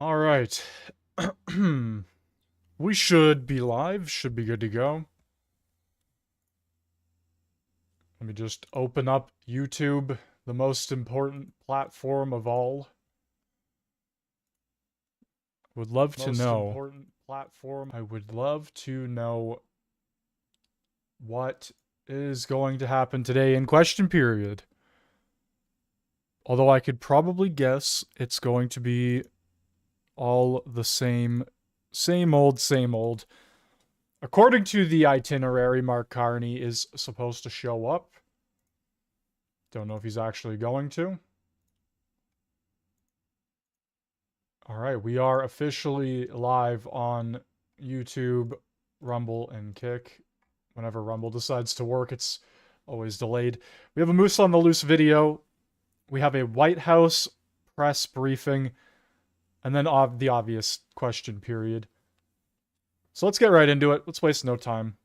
All right. We should be live, should be good to go. Let me just open up YouTube, the most important platform of all. Would love to know. I would love to know what is going to happen today in question period. Although I could probably guess it's going to be all the same old, same old. According to the itinerary, Mark Carney is supposed to show up. Don't know if he's actually going to. All right, we are officially live on YouTube, Rumble, and Kick. Whenever Rumble decides to work, it's always delayed. We have a Moose on the Loose video. We have a White House press briefing, and then the obvious question period. So let's get right into it. Let's waste no time.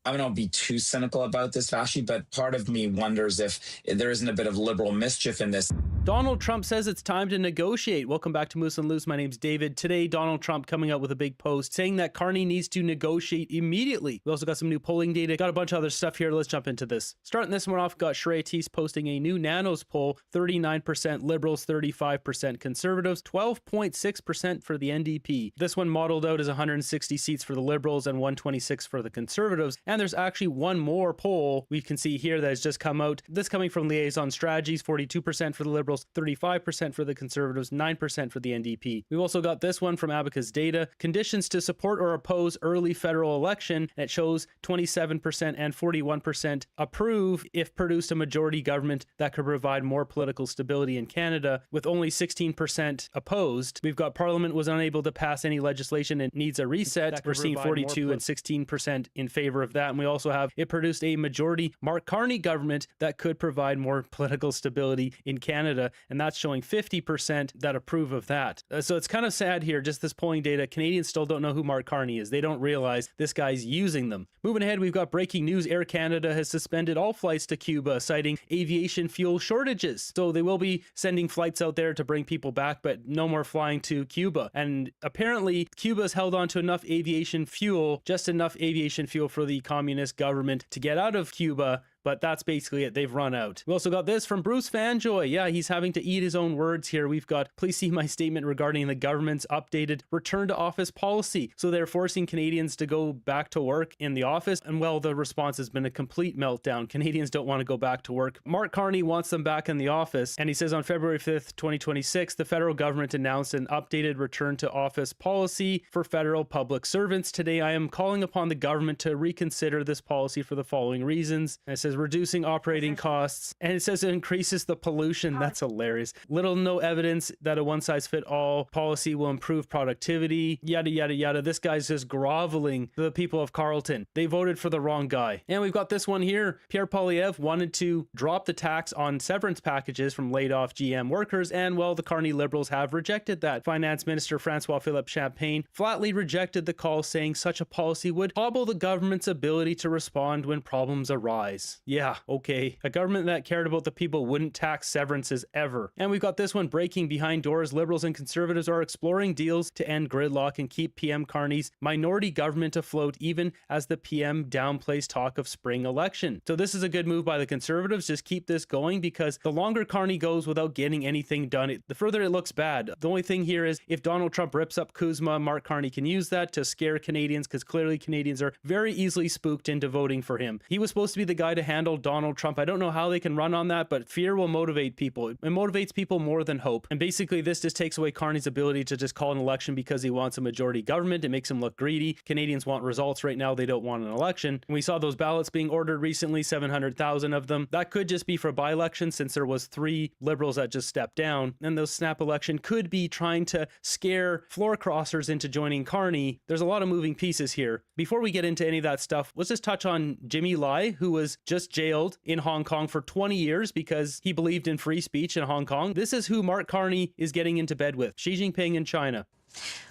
I don't be too cynical about this, Vashi, but part of me wonders if there isn't a bit of liberal mischief in this. Donald Trump says it's time to negotiate. Welcome back to Moose and Loose. My name's David. Today, Donald Trump coming out with a big post saying that Carney needs to negotiate immediately. We also got some new polling data. Got a bunch of other stuff here. Let's jump into this. Starting this one off, got Shrey Teese posting a new Nanos poll. 39% liberals, 35% conservatives, 12.6% for the NDP. This one modeled out as 160 seats for the liberals and 126 for the conservatives. And there's actually one more poll we can see here that has just come out. This coming from Liaison Strategies, 42% for the liberals, 35% for the conservatives, 9% for the NDP. We've also got this one from Abacus Data, conditions to support or oppose early federal election, and it shows 27% and 41% approve if produced a majority government that could provide more political stability in Canada, with only 16% opposed. We've got Parliament was unable to pass any legislation and needs a reset. We're seeing 42 and 16% in favor of that. And we also have it produced a majority Mark Carney government that could provide more political stability in Canada, and that's showing 50% that approve of that. So it's kind of sad here, just this polling data. Canadians still don't know who Mark Carney is. They don't realize this guy's using them. Moving ahead, we've got breaking news. Air Canada has suspended all flights to Cuba, citing aviation fuel shortages. So they will be sending flights out there to bring people back, but no more flying to Cuba. And apparently, Cuba's held on to enough aviation fuel, just enough aviation fuel for the communist government to get out of Cuba, but that's basically it. They've run out. We also got this from Bruce Fanjoy. Yeah, he's having to eat his own words here. We've got, please see my statement regarding the government's updated return to office policy. So they're forcing Canadians to go back to work in the office. And well, the response has been a complete meltdown. Canadians don't want to go back to work. Mark Carney wants them back in the office. And he says on February 5th, 2026, the federal government announced an updated return to office policy for federal public servants. Today, I am calling upon the government to reconsider this policy for the following reasons. And it says reducing operating costs, and it says it increases the pollution. That's hilarious. Little no evidence that a one-size-fit-all policy will improve productivity, yada yada yada. This guy's just groveling to the people of Carleton. They voted for the wrong guy. And we've got this one here. Pierre Poilievre wanted to drop the tax on severance packages from laid off GM workers, and well, the Carney Liberals have rejected that. Finance Minister Francois-Philippe Champagne flatly rejected the call, saying such a policy would hobble the government's ability to respond when problems arise. Yeah, okay. A government that cared about the people wouldn't tax severances ever. And we've got this one breaking behind doors. Liberals and conservatives are exploring deals to end gridlock and keep PM Carney's minority government afloat, even as the PM downplays talk of spring election. So this is a good move by the conservatives. Just keep this going, because the longer Carney goes without getting anything done, the further it looks bad. The only thing here is if Donald Trump rips up Kuzma, Mark Carney can use that to scare Canadians, because clearly Canadians are very easily spooked into voting for him. He was supposed to be the guy to handle Donald Trump. I don't know how they can run on that, but fear will motivate people. It motivates people more than hope. And basically this just takes away Carney's ability to just call an election because he wants a majority government. It makes him look greedy. Canadians want results right now. They don't want an election. And we saw those ballots being ordered recently, 700,000 of them. That could just be for by-election, since there was 3 liberals that just stepped down. And those snap election could be trying to scare floor crossers into joining Carney. There's a lot of moving pieces here. Before we get into any of that stuff, let's just touch on Jimmy Lai, who was just jailed in Hong Kong for 20 years because he believed in free speech in Hong Kong. This is who Mark Carney is getting into bed with, Xi Jinping in China.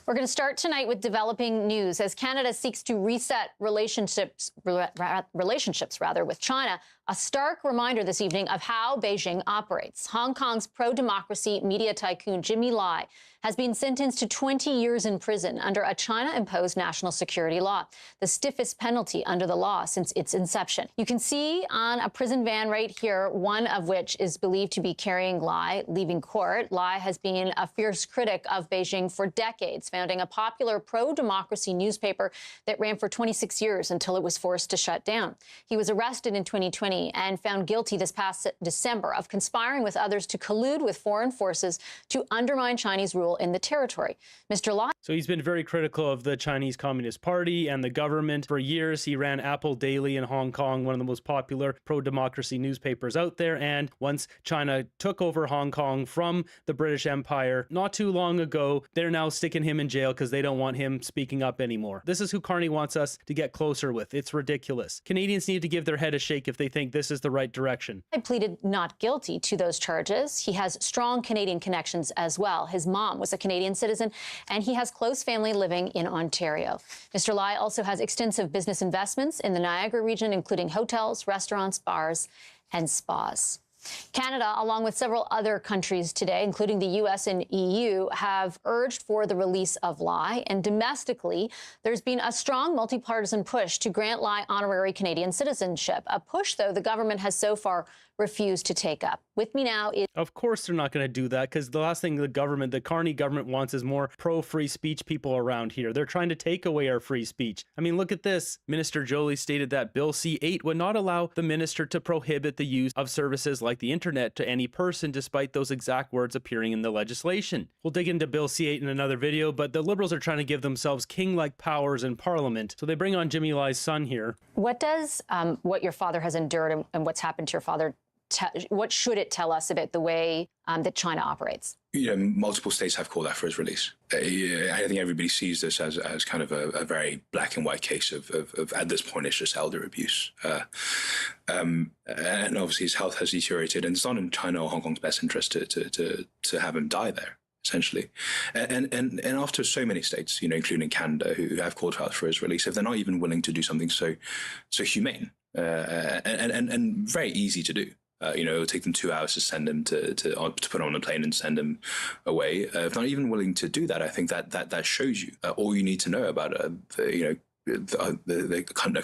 We're going to start tonight with developing news as Canada seeks to reset relationships with China. A stark reminder this evening of how Beijing operates. Hong Kong's pro-democracy media tycoon Jimmy Lai has been sentenced to 20 years in prison under a China-imposed national security law, the stiffest penalty under the law since its inception. You can see on a prison van right here, one of which is believed to be carrying Lai leaving court. Lai has been a fierce critic of Beijing for decades, founding a popular pro-democracy newspaper that ran for 26 years until it was forced to shut down. He was arrested in 2020 and found guilty this past December of conspiring with others to collude with foreign forces to undermine Chinese rule in the territory. Mr. Lai. So he's been very critical of the Chinese Communist Party and the government. For years, he ran Apple Daily in Hong Kong, one of the most popular pro-democracy newspapers out there. And once China took over Hong Kong from the British Empire not too long ago, they're now sticking him in jail because they don't want him speaking up anymore. This is who Carney wants us to get closer with. It's ridiculous. Canadians need to give their head a shake if they think this is the right direction. He pleaded not guilty to those charges. He has strong Canadian connections as well. His mom was a Canadian citizen, and he has close family living in Ontario. Mr. Lai also has extensive business investments in the Niagara region, including hotels, restaurants, bars, and spas. Canada, along with several other countries today, including the U.S. and EU, have urged for the release of Lai. And domestically, there's been a strong multi-partisan push to grant Lai honorary Canadian citizenship, a push, though, the government has so far refused to take up. With me now is... Of course they're not going to do that, because the last thing the Carney government wants is more pro-free speech people around here. They're trying to take away our free speech. I mean, look at this. Minister Joly stated that Bill C-8 would not allow the minister to prohibit the use of services like the internet to any person, despite those exact words appearing in the legislation. We'll dig into Bill C-8 in another video, but the Liberals are trying to give themselves king-like powers in Parliament. So they bring on Jimmy Lai's son here. What does what your father has endured and what's happened to your father, what should it tell us about the way that China operates? You know, multiple states have called out for his release. I think everybody sees this as kind of a very black and white case of at this point, it's just elder abuse. And obviously his health has deteriorated, and it's not in China or Hong Kong's best interest to have him die there, essentially. And after so many states, you know, including Canada, who have called out for his release, if they're not even willing to do something so humane and very easy to do. You know, it'll take them 2 hours to send him to put on a plane and send him away. If not even willing to do that, I think that shows you all you need to know about the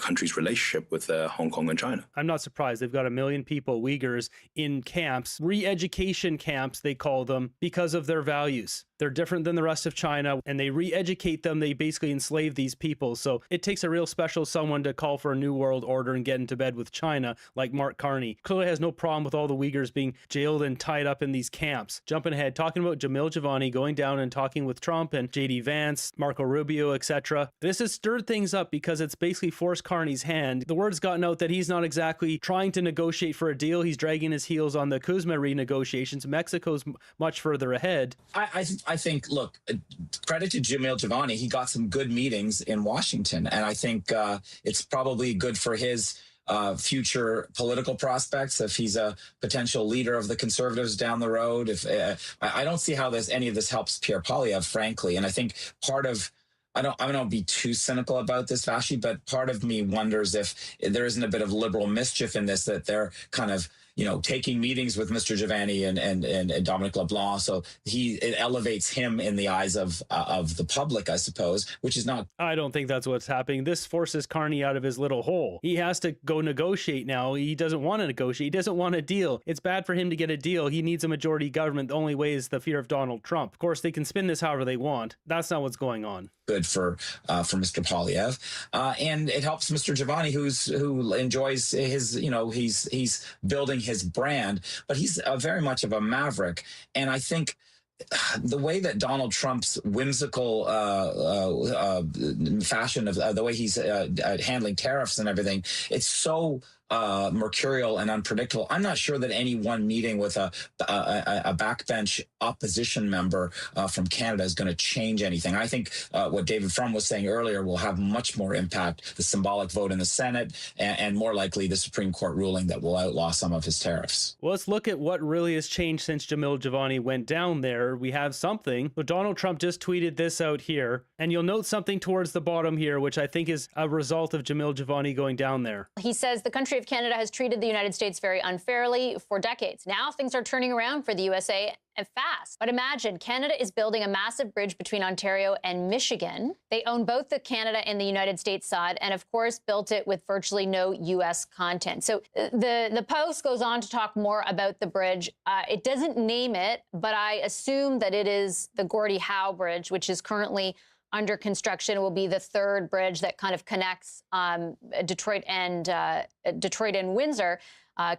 country's relationship with Hong Kong and China. I'm not surprised. They've got 1 million people, Uyghurs, in camps, re-education camps, they call them, because of their values. They're different than the rest of China, and they re-educate them. They basically enslave these people. So it takes a real special someone to call for a new world order and get into bed with China, like Mark Carney. Clearly has no problem with all the Uyghurs being jailed and tied up in these camps. Jumping ahead, talking about Jamil Jivani going down and talking with Trump and JD Vance, Marco Rubio, etc. This has stirred things up because it's basically forced Carney's hand. The word's gotten out that he's not exactly trying to negotiate for a deal. He's dragging his heels on the Kuzma renegotiations. Mexico's much further ahead. I think, look, credit to Jamil Jivani. He got some good meetings in Washington, and I think it's probably good for his future political prospects if he's a potential leader of the Conservatives down the road. If I don't see how any of this helps Pierre Poilievre, frankly, and I think part of I don't be too cynical about this, Vashi, but part of me wonders if there isn't a bit of liberal mischief in this, that they're kind of, you know, taking meetings with Mr. Jivani and Dominic LeBlanc, so it elevates him in the eyes of the public, I suppose, which is not. I don't think that's what's happening. This forces Carney out of his little hole. He has to go negotiate now. He doesn't want to negotiate. He doesn't want a deal. It's bad for him to get a deal. He needs a majority government. The only way is the fear of Donald Trump. Of course, they can spin this however they want. That's not what's going on. Good for Mr. Poilievre, and it helps Mr. Jivani, who enjoys his, you know, he's building his brand, but he's very much of a maverick, and I think the way that Donald Trump's whimsical fashion of the way he's handling tariffs and everything, it's so mercurial and unpredictable. I'm not sure that any one meeting with a backbench opposition member from Canada is going to change anything. I think what David Frum was saying earlier will have much more impact, the symbolic vote in the Senate, and more likely the Supreme Court ruling that will outlaw some of his tariffs. Well, let's look at what really has changed since Jamil Jivani went down there. We have something. So Donald Trump just tweeted this out here, and you'll note something towards the bottom here, which I think is a result of Jamil Jivani going down there. He says the country of Canada has treated the United States very unfairly for decades. Now things are turning around for the USA and fast. But imagine Canada is building a massive bridge between Ontario and Michigan. They own both the Canada and the United States side, and of course built it with virtually no U.S. content. So the Post goes on to talk more about the bridge. It doesn't name it, but I assume that it is the Gordie Howe Bridge, which is currently under construction. It will be the third bridge that kind of connects Detroit and Windsor.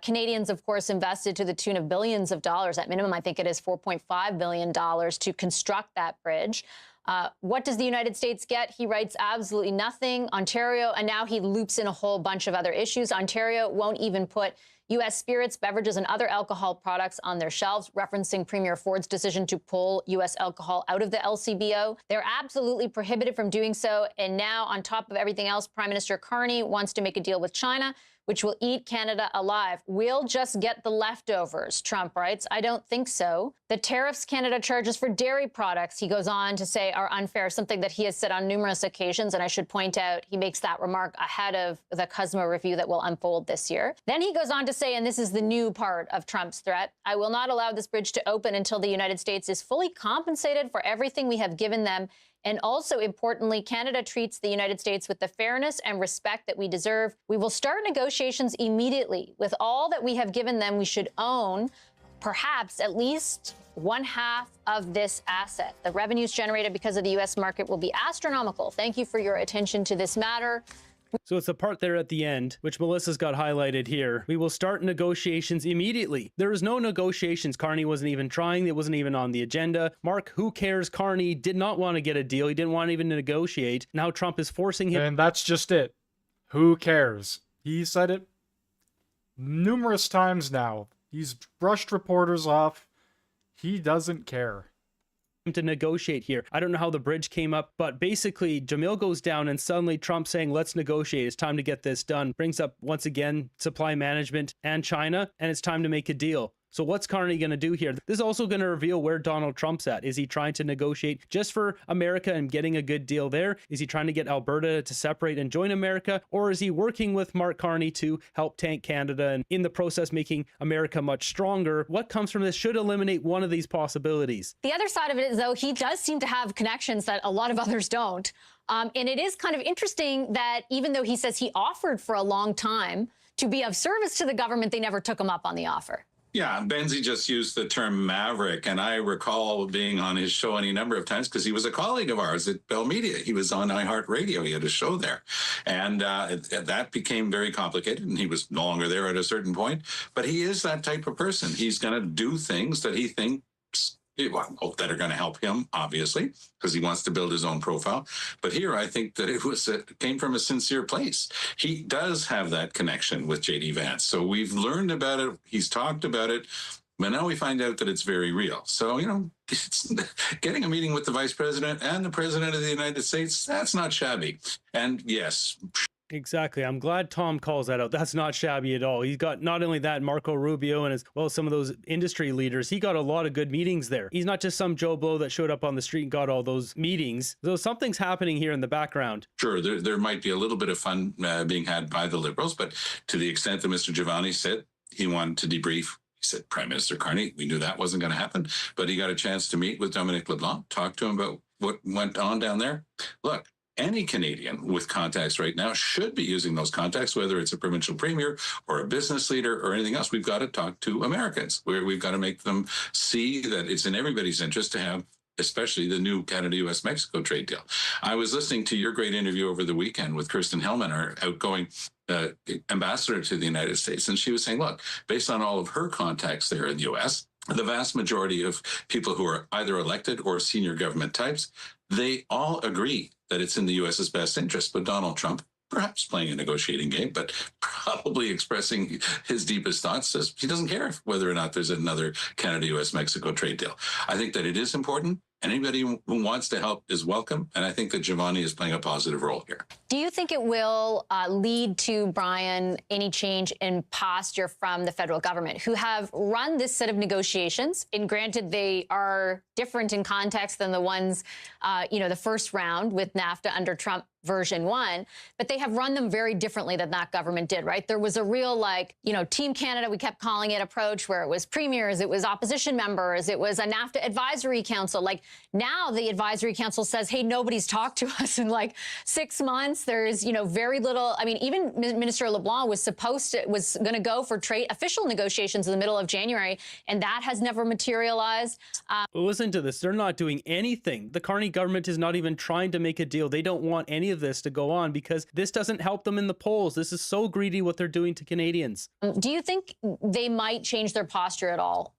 Canadians, of course, invested to the tune of billions of dollars. At minimum, I think it is $4.5 billion to construct that bridge. What does the United States get? He writes absolutely nothing. Ontario, and now he loops in a whole bunch of other issues. Ontario won't even put U.S. spirits, beverages, and other alcohol products on their shelves, referencing Premier Ford's decision to pull U.S. alcohol out of the LCBO. They're absolutely prohibited from doing so. And now, on top of everything else, Prime Minister Carney wants to make a deal with China, which will eat Canada alive. We'll just get the leftovers, Trump writes. I don't think so. The tariffs Canada charges for dairy products, he goes on to say, are unfair, something that he has said on numerous occasions. And I should point out, he makes that remark ahead of the CUSMA review that will unfold this year. Then he goes on to say, and this is the new part of Trump's threat, I will not allow this bridge to open until the United States is fully compensated for everything we have given them. And also, importantly, Canada treats the United States with the fairness and respect that we deserve. We will start negotiations immediately. With all that we have given them, we should own perhaps at least one half of this asset. The revenues generated because of the U.S. market will be astronomical. Thank you for your attention to this matter. So it's the part there at the end, which Melissa's got highlighted here. We will start negotiations immediately. There is no negotiations. Carney wasn't even trying. It wasn't even on the agenda. Mark, who cares? Carney did not want to get a deal. He didn't want to even negotiate. Now Trump is forcing him. And that's just it. Who cares? He said it numerous times now. He's brushed reporters off. He doesn't care To negotiate here. I don't know how the bridge came up, but basically Jamil goes down and suddenly Trump saying, let's negotiate. It's time to get this done. Brings up once again supply management and China, and it's time to make a deal. So what's Carney going to do here? This is also going to reveal where Donald Trump's at. Is he trying to negotiate just for America and getting a good deal there? Is he trying to get Alberta to separate and join America? Or is he working with Mark Carney to help tank Canada and in the process making America much stronger? What comes from this should eliminate one of these possibilities. The other side of it is, though, he does seem to have connections that a lot of others don't. And it is kind of interesting that even though he says he offered for a long time to be of service to the government, they never took him up on the offer. Yeah, Benzie just used the term maverick, and I recall being on his show any number of times because he was a colleague of ours at Bell Media. He was on iHeartRadio. He had a show there, and that became very complicated, and he was no longer there at a certain point. But he is that type of person. He's going to do things that he thinks that are going to help him, obviously, because he wants to build his own profile. But here, I think that it came from a sincere place. He does have that connection with J.D. Vance. So we've learned about it. He's talked about it. But now we find out that it's very real. So, it's getting a meeting with the vice president and the president of the United States, that's not shabby. And yes, Exactly. I'm glad Tom calls that out. That's not shabby at all. He's got not only that, Marco Rubio and as well as some of those industry leaders. He got a lot of good meetings there. He's not just some Joe Blow that showed up on the street and got all those meetings. So something's happening here in the background. Sure, there might be a little bit of fun being had by the Liberals, but to the extent that Mr. Jivani said he wanted to debrief, he said, Prime Minister Carney, we knew that wasn't going to happen, but he got a chance to meet with Dominic LeBlanc, talk to him about what went on down there. Look, any Canadian with contacts right now should be using those contacts, whether it's a provincial premier or a business leader or anything else. We've got to talk to Americans. We've got to make them see that it's in everybody's interest to have, especially the new Canada-US-Mexico trade deal. I was listening to your great interview over the weekend with Kirsten Hellman, our outgoing ambassador to the United States. And she was saying, look, based on all of her contacts there in the U.S., the vast majority of people who are either elected or senior government types, they all agree that it's in the U.S.'s best interest. But Donald Trump perhaps playing a negotiating game, but probably expressing his deepest thoughts as he doesn't care whether or not there's another Canada, US, Mexico trade deal. I think that it is important. And anybody who wants to help is welcome. And I think that Giovanni is playing a positive role here. Do you think it will lead to, Brian, any change in posture from the federal government, who have run this set of negotiations? And granted, they are different in context than the ones, the first round with NAFTA under Trump version 1, but they have run them very differently than that government did, right? There was a real, Team Canada, we kept calling it, approach where it was premiers, it was opposition members, it was a NAFTA advisory council. Now the advisory council says, hey, nobody's talked to us in 6 months. There's, very little. I mean, even Minister LeBlanc was going to go for trade official negotiations in the middle of January, and that has never materialized. Listen to this. They're not doing anything. The Carney government is not even trying to make a deal. They don't want any of this to go on because this doesn't help them in the polls. This is so greedy what they're doing to Canadians. Do you think they might change their posture at all,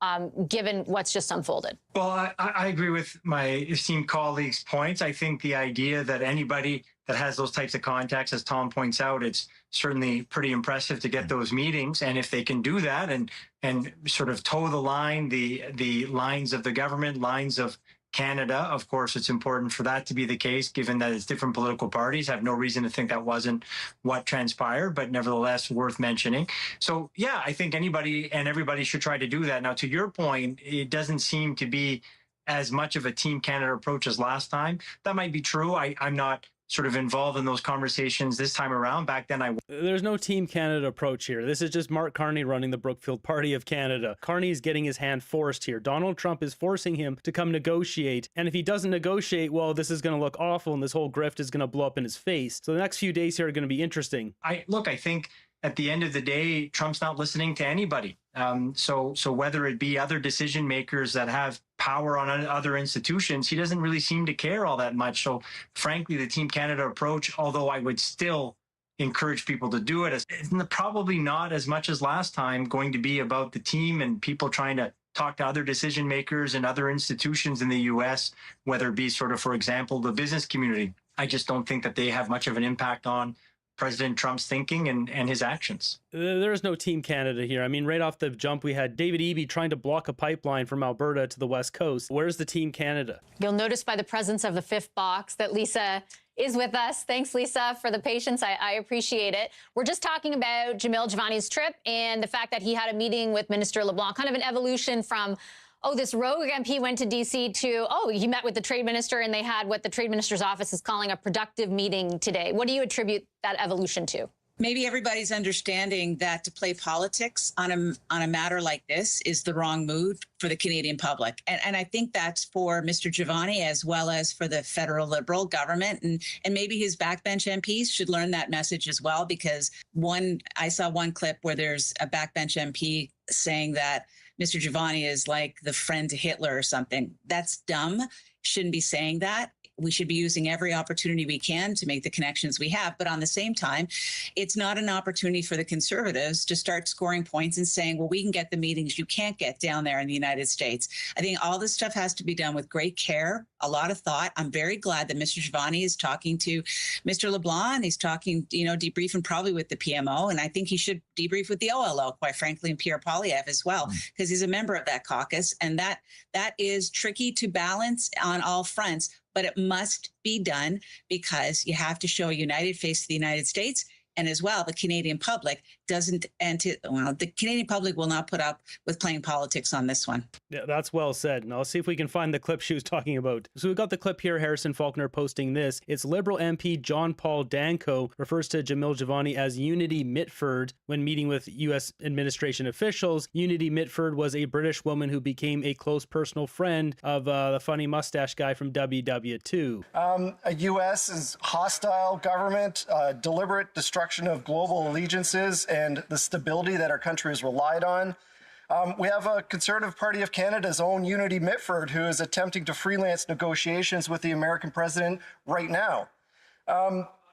given what's just unfolded? Well, I agree with my esteemed colleagues' points. I think the idea that anybody that has those types of contacts, as Tom points out, it's certainly pretty impressive to get those meetings. And if they can do that and sort of toe the line, the lines of the government, lines of Canada, of course, it's important for that to be the case, given that it's different political parties. I have no reason to think that wasn't what transpired, but nevertheless worth mentioning. So, yeah, I think anybody and everybody should try to do that. Now, to your point, it doesn't seem to be as much of a Team Canada approach as last time. That might be true. I'm not sort of involved in those conversations this time around. Back then, There's no Team Canada approach here. This is just Mark Carney running the Brookfield Party of Canada. Carney is getting his hand forced here. Donald Trump is forcing him to come negotiate. And if he doesn't negotiate, well, this is going to look awful and this whole grift is going to blow up in his face. So the next few days here are going to be interesting. I think at the end of the day, Trump's not listening to anybody. So whether it be other decision makers that have power on other institutions, he doesn't really seem to care all that much. So frankly, the Team Canada approach, although I would still encourage people to do it, is probably not as much as last time going to be about the team and people trying to talk to other decision makers and other institutions in the U.S., whether it be sort of, for example, the business community. I just don't think that they have much of an impact on President Trump's thinking and his actions. There is no Team Canada here. I mean, right off the jump, we had David Eby trying to block a pipeline from Alberta to the West Coast. Where's the Team Canada? You'll notice by the presence of the fifth box that Lisa is with us. Thanks, Lisa, for the patience. I appreciate it. We're just talking about Jamil Jivani's trip and the fact that he had a meeting with Minister LeBlanc, kind of an evolution from, this rogue MP went to D.C. to, he met with the trade minister and they had what the trade minister's office is calling a productive meeting today. What do you attribute that evolution to? Maybe everybody's understanding that to play politics on a matter like this is the wrong move for the Canadian public. And I think that's for Mr. Giovanni as well as for the federal Liberal government. And maybe his backbench MPs should learn that message as well, because I saw one clip where there's a backbench MP saying that Mr. Giovanni is like the friend to Hitler or something. That's dumb. Shouldn't be saying that. We should be using every opportunity we can to make the connections we have. But on the same time, it's not an opportunity for the Conservatives to start scoring points and saying, well, we can get the meetings you can't get down there in the United States. I think all this stuff has to be done with great care, a lot of thought. I'm very glad that Mr. Giovanni is talking to Mr. LeBlanc. He's talking, debriefing probably with the PMO. And I think he should debrief with the OLO, quite frankly, and Pierre Poilievre as well, because he's a member of that caucus. And that is tricky to balance on all fronts. But it must be done because you have to show a united face to the United States. And as well, the Canadian public the Canadian public will not put up with playing politics on this one. Yeah, that's well said. And I'll see if we can find the clip she was talking about. So we've got the clip here, Harrison Faulkner posting this. It's Liberal MP John Paul Danko refers to Jamil Jivani as Unity Mitford when meeting with U.S. administration officials. Unity Mitford was a British woman who became a close personal friend of the funny mustache guy from WW2. A U.S. hostile government, deliberate destruction of global allegiances and the stability that our country has relied on. We have a Conservative Party of Canada's own Unity Mitford, who is attempting to freelance negotiations with the American president right now.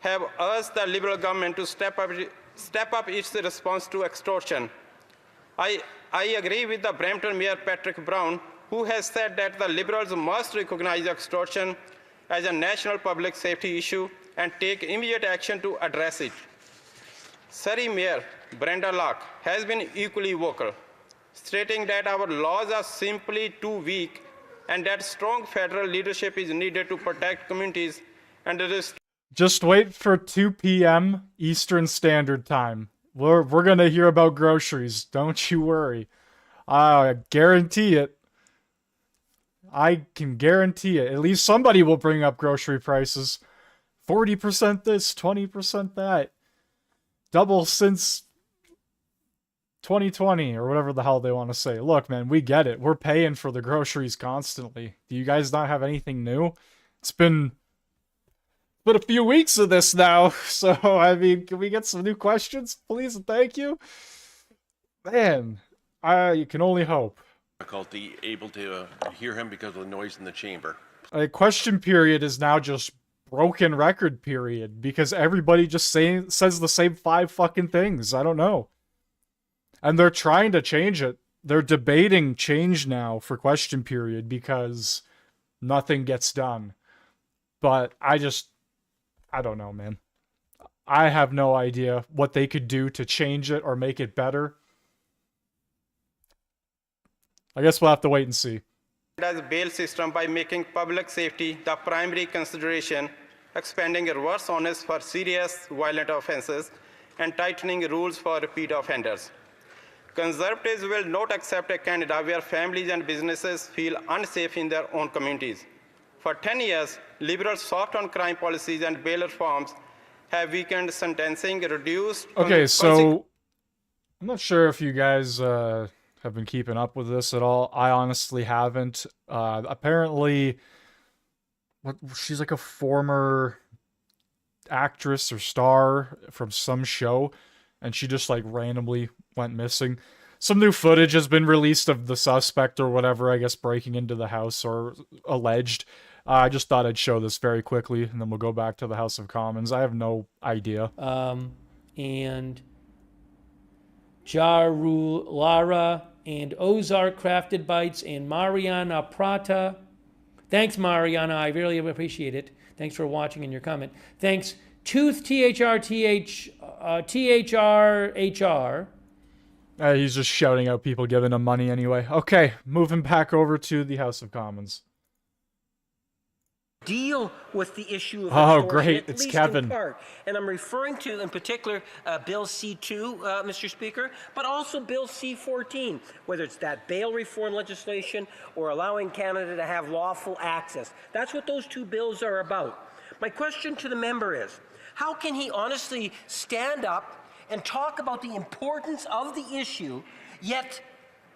have urged the Liberal government to step up its response to extortion. I agree with the Brampton Mayor Patrick Brown, who has said that the Liberals must recognize extortion as a national public safety issue and take immediate action to address it. Surrey Mayor Brenda Locke has been equally vocal, stating that our laws are simply too weak and that strong federal leadership is needed to protect communities and Just wait for 2 p.m. Eastern Standard Time. We're gonna hear about groceries. Don't you worry. I guarantee it. I can guarantee it. At least somebody will bring up grocery prices. 40% this, 20% that. Double since 2020 or whatever the hell they want to say. Look, man, we get it. We're paying for the groceries constantly. Do you guys not have anything new? It's been a few weeks of this now. So, I mean, can we get some new questions, please and thank you? Man, you can only hope. Difficulty able to hear him because of the noise in the chamber. A question period is now just broken record period because everybody just says the same 5 fucking things. I don't know. And they're trying to change it. They're debating change now for question period because nothing gets done. But I don't know, man. I have no idea what they could do to change it or make it better. I guess we'll have to wait and see. As bail system by making public safety the primary consideration, expanding reverse honors for serious violent offenses, and tightening rules for repeat offenders. Conservatives will not accept a Canada where families and businesses feel unsafe in their own communities. For 10 years, Liberals' soft on crime policies and bail reforms have weakened sentencing, reduced... Okay, so I'm not sure if you guys have been keeping up with this at all. I honestly haven't. Apparently, she's like a former actress or star from some show, and she just like randomly went missing. Some new footage has been released of the suspect or whatever, I guess, breaking into the house or alleged. I just thought I'd show this very quickly, and then we'll go back to the House of Commons. I have no idea. And Jaru Lara and Ozark Crafted Bites and Mariana Prata. Thanks, Mariana. I really appreciate it. Thanks for watching and your comment. Thanks, Tooth THRTHR. He's just shouting out people giving him money anyway. Okay, moving back over to the House of Commons. Deal with the issue of extortion, great, it's least Kevin. in part. And I'm referring to, in particular, Bill C-2, Mr. Speaker, but also Bill C-14, whether it's that bail reform legislation or allowing Canada to have lawful access. That's what those 2 bills are about. My question to the member is, how can he honestly stand up and talk about the importance of the issue, yet,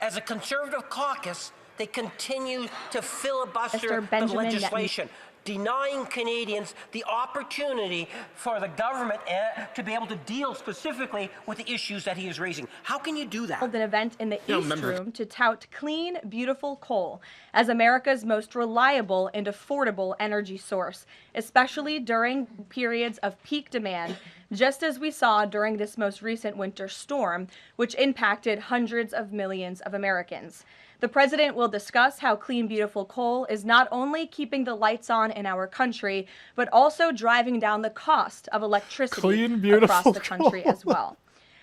as a Conservative caucus, they continue to filibuster the legislation, denying Canadians the opportunity for the government to be able to deal specifically with the issues that he is raising? How can you do that? An event in the East Room to tout clean, beautiful coal as America's most reliable and affordable energy source, especially during periods of peak demand, just as we saw during this most recent winter storm, which impacted hundreds of millions of Americans. The president will discuss how clean, beautiful coal is not only keeping the lights on in our country, but also driving down the cost of electricity across the country as well.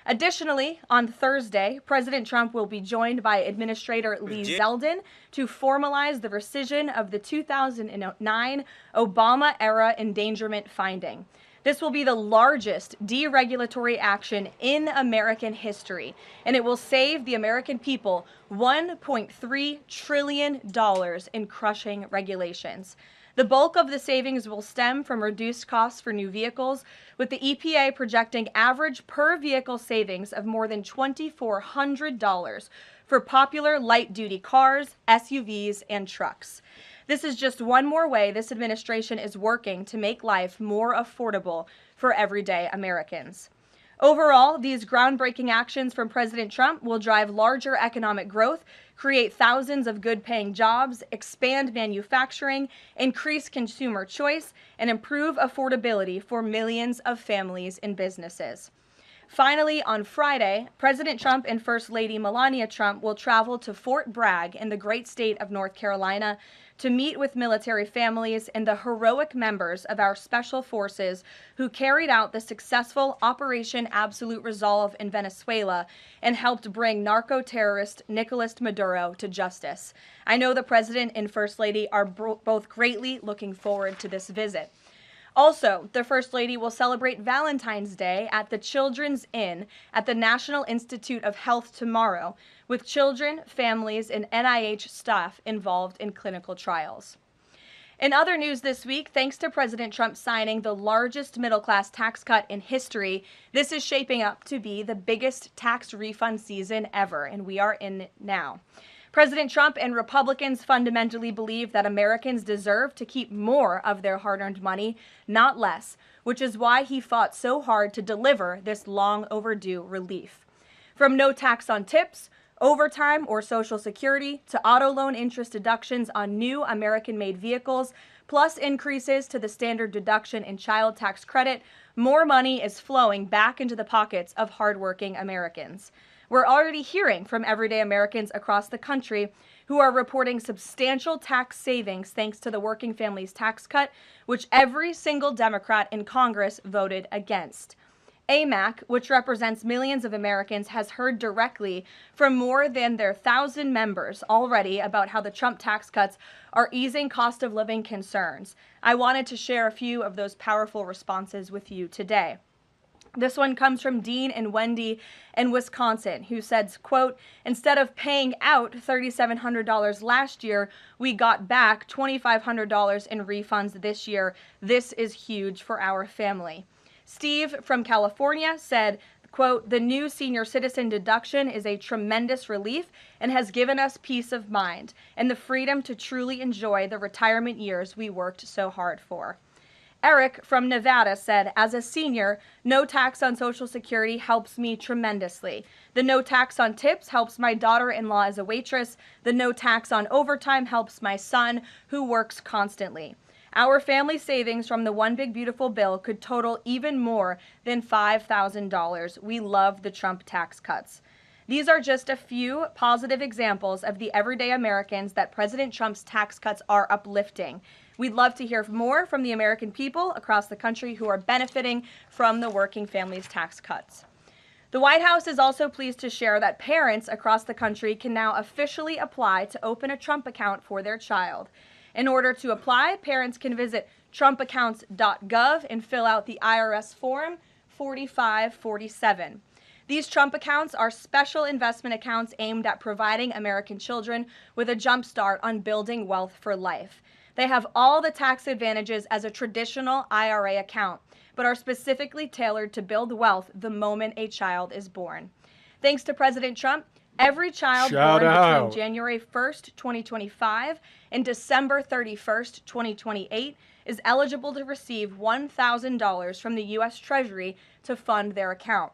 Additionally, on Thursday, President Trump will be joined by Administrator Lee Zeldin to formalize the rescission of the 2009 Obama-era endangerment finding. This will be the largest deregulatory action in American history, and it will save the American people $1.3 trillion in crushing regulations. The bulk of the savings will stem from reduced costs for new vehicles, with the EPA projecting average per vehicle savings of more than $2,400 for popular light-duty cars, SUVs, and trucks. This is just one more way this administration is working to make life more affordable for everyday Americans. Overall, these groundbreaking actions from President Trump will drive larger economic growth, create thousands of good-paying jobs, expand manufacturing, increase consumer choice, and improve affordability for millions of families and businesses. Finally, on Friday, President Trump and First Lady Melania Trump will travel to Fort Bragg in the great state of North Carolina to meet with military families and the heroic members of our special forces who carried out the successful Operation Absolute Resolve in Venezuela and helped bring narco-terrorist Nicolas Maduro to justice. I know the President and First Lady are both greatly looking forward to this visit. Also, the First Lady will celebrate Valentine's Day at the Children's Inn at the National Institute of Health tomorrow, with children, families, and NIH staff involved in clinical trials. In other news this week, thanks to President Trump signing the largest middle-class tax cut in history, this is shaping up to be the biggest tax refund season ever, and we are in it now. President Trump and Republicans fundamentally believe that Americans deserve to keep more of their hard-earned money, not less, which is why he fought so hard to deliver this long overdue relief. From no tax on tips, overtime, or Social Security to auto loan interest deductions on new American-made vehicles, plus increases to the standard deduction and child tax credit, more money is flowing back into the pockets of hardworking Americans. We're already hearing from everyday Americans across the country who are reporting substantial tax savings thanks to the Working Families Tax Cut, which every single Democrat in Congress voted against. AMAC, which represents millions of Americans, has heard directly from more than their 1,000 members already about how the Trump tax cuts are easing cost of living concerns. I wanted to share a few of those powerful responses with you today. This one comes from Dean and Wendy in Wisconsin, who said, quote, instead of paying out $3,700 last year, we got back $2,500 in refunds this year. This is huge for our family. Steve from California said, quote, the new senior citizen deduction is a tremendous relief and has given us peace of mind and the freedom to truly enjoy the retirement years we worked so hard for. Eric from Nevada said, as a senior, no tax on Social Security helps me tremendously. The no tax on tips helps my daughter-in-law as a waitress. The no tax on overtime helps my son, who works constantly. Our family savings from the One Big Beautiful Bill could total even more than $5,000. We love the Trump tax cuts. These are just a few positive examples of the everyday Americans that President Trump's tax cuts are uplifting. We'd love to hear more from the American people across the country who are benefiting from the Working Families tax cuts. The White House is also pleased to share that parents across the country can now officially apply to open a Trump account for their child. In order to apply, parents can visit trumpaccounts.gov and fill out the IRS form 4547. These Trump accounts are special investment accounts aimed at providing American children with a jump start on building wealth for life. They have all the tax advantages as a traditional IRA account, but are specifically tailored to build wealth the moment a child is born. Thanks to President Trump, every child born between January 1st, 2025 and December 31st, 2028 is eligible to receive $1,000 from the U.S. Treasury to fund their account.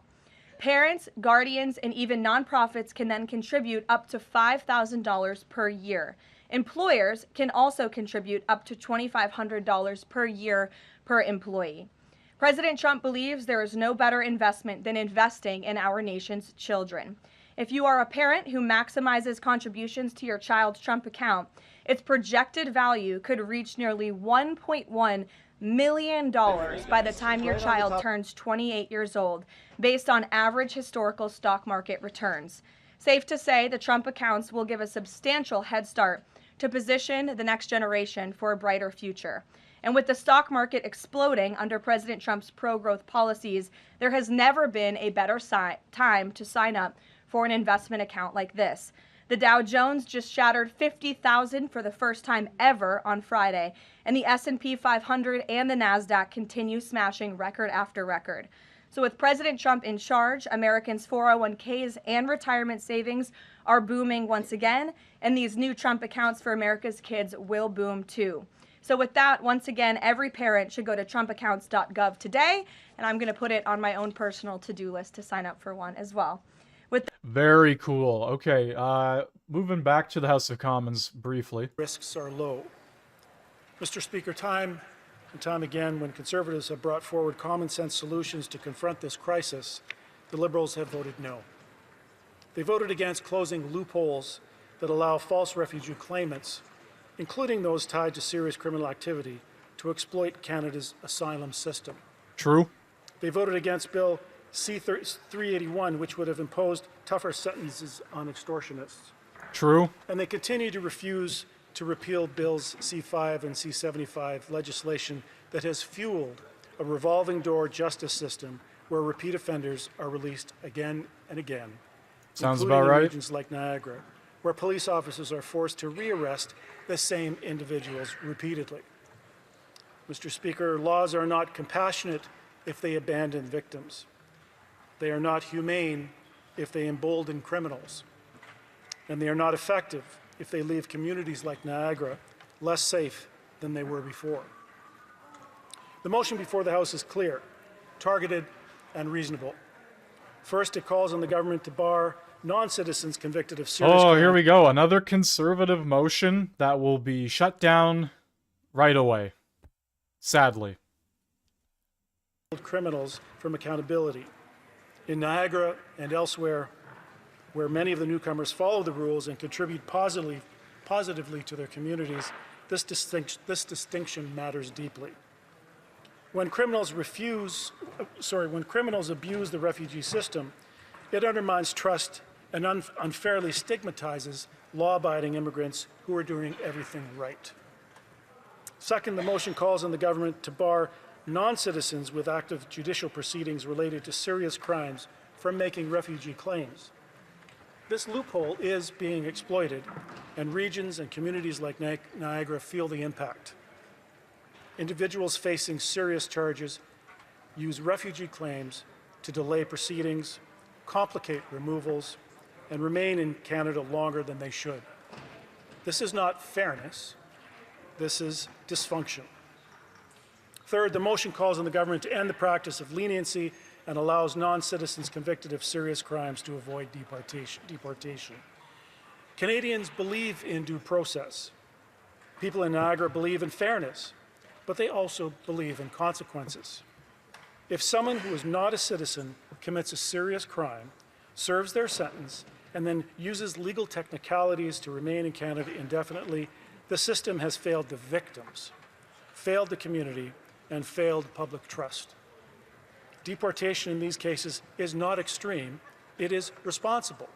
Parents, guardians, and even nonprofits can then contribute up to $5,000 per year. Employers can also contribute up to $2,500 per year per employee. President Trump believes there is no better investment than investing in our nation's children. If you are a parent who maximizes contributions to your child's Trump account, its projected value could reach nearly $1.1 million by the time your child turns 28 years old, based on average historical stock market returns. Safe to say, the Trump accounts will give a substantial head start to position the next generation for a brighter future. And with the stock market exploding under President Trump's pro-growth policies, there has never been a better time to sign up for an investment account like this. The Dow Jones just shattered 50,000 for the first time ever on Friday, and the S&P 500 and the NASDAQ continue smashing record after record. So with President Trump in charge, Americans' 401ks and retirement savings are booming once again, and these new Trump accounts for America's kids will boom too. So with that, once again, every parent should go to trumpaccounts.gov today, and I'm going to put it on my own personal to-do list to sign up for one as well. Very cool. Okay, moving back to the House of Commons briefly. Risks are low. Mr. Speaker, time and time again, when Conservatives have brought forward common sense solutions to confront this crisis, the Liberals have voted no. They voted against closing loopholes that allow false refugee claimants, including those tied to serious criminal activity, to exploit Canada's asylum system. True. They voted against Bill C-381, which would have imposed tougher sentences on extortionists. True. And they continue to refuse to repeal Bills C-5 and C-75 legislation that has fueled a revolving door justice system where repeat offenders are released again and again. Sounds including about in right. regions like Niagara, where police officers are forced to rearrest the same individuals repeatedly. Mr. Speaker, laws are not compassionate if they abandon victims. They are not humane if they embolden criminals. And they are not effective if they leave communities like Niagara less safe than they were before. The motion before the House is clear, targeted, and reasonable. First, it calls on the government to bar non-citizens convicted of serious Oh, crime. here we go. Another conservative motion that will be shut down right away. Sadly. Criminals from accountability. In Niagara and elsewhere, where many of the newcomers follow the rules and contribute positively to their communities, this distinction matters deeply. When criminals abuse the refugee system, it undermines trust and unfairly stigmatizes law-abiding immigrants who are doing everything right. Second, the motion calls on the government to bar non-citizens with active judicial proceedings related to serious crimes from making refugee claims. This loophole is being exploited, and regions and communities like Niagara feel the impact. Individuals facing serious charges use refugee claims to delay proceedings, complicate removals, and remain in Canada longer than they should. This is not fairness. This is dysfunction. Third, the motion calls on the government to end the practice of leniency and allows non-citizens convicted of serious crimes to avoid deportation. Canadians believe in due process. People in Niagara believe in fairness, but they also believe in consequences. If someone who is not a citizen commits a serious crime, serves their sentence, and then uses legal technicalities to remain in Canada indefinitely, the system has failed the victims, failed the community, and failed public trust. Deportation in these cases is not extreme, it is responsible.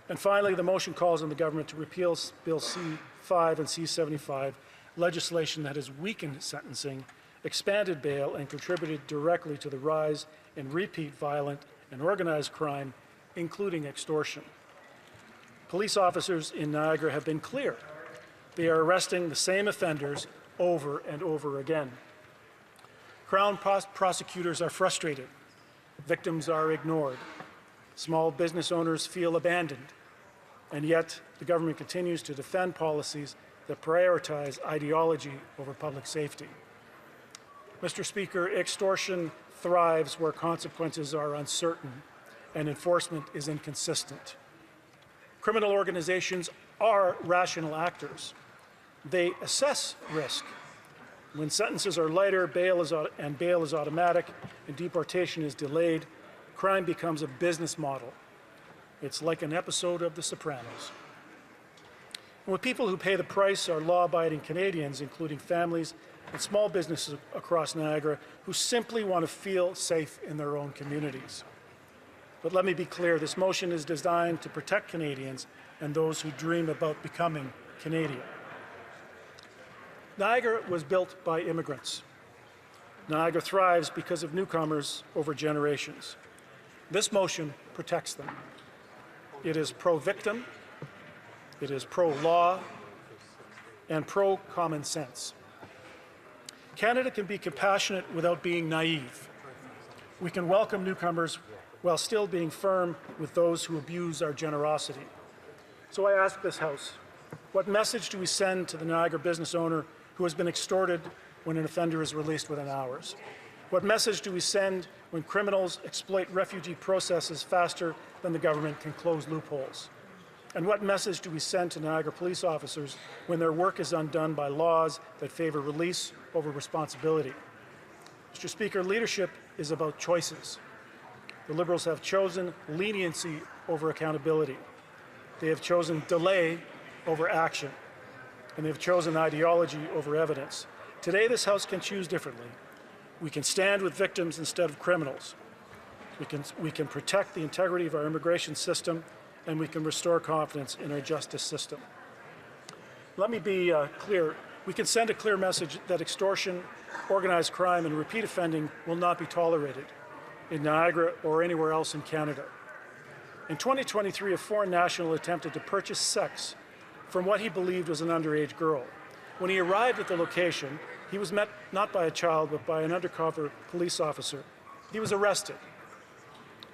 And finally, the motion calls on the government to repeal Bill C-5 and C-75, legislation that has weakened sentencing, expanded bail, and contributed directly to the rise in repeat violent and organized crime, including extortion. Police officers in Niagara have been clear. They are arresting the same offenders over and over again. Crown prosecutors are frustrated. Victims are ignored. Small business owners feel abandoned. And yet, the government continues to defend policies that prioritize ideology over public safety. Mr. Speaker, extortion thrives where consequences are uncertain and enforcement is inconsistent. Criminal organizations are rational actors. They assess risk. When sentences are lighter, bail is automatic, and deportation is delayed, crime becomes a business model. It's like an episode of The Sopranos. And with people who pay the price are law-abiding Canadians, including families and small businesses across Niagara, who simply want to feel safe in their own communities. But let me be clear, this motion is designed to protect Canadians and those who dream about becoming Canadian. Niagara was built by immigrants. Niagara thrives because of newcomers over generations. This motion protects them. It is pro-victim, it is pro-law, and pro-common sense. Canada can be compassionate without being naive. We can welcome newcomers while still being firm with those who abuse our generosity. So I ask this House, what message do we send to the Niagara business owner who has been extorted when an offender is released within hours? What message do we send when criminals exploit refugee processes faster than the government can close loopholes? And what message do we send to Niagara police officers when their work is undone by laws that favor release over responsibility? Mr. Speaker, leadership is about choices. The Liberals have chosen leniency over accountability. They have chosen delay over action. And they've chosen ideology over evidence. Today, this House can choose differently. We can stand with victims instead of criminals. We can protect the integrity of our immigration system, and we can restore confidence in our justice system. Let me be clear. We can send a clear message that extortion, organized crime, and repeat offending will not be tolerated in Niagara or anywhere else in Canada. In 2023, a foreign national attempted to purchase sex from what he believed was an underage girl. When he arrived at the location, he was met not by a child, but by an undercover police officer. He was arrested.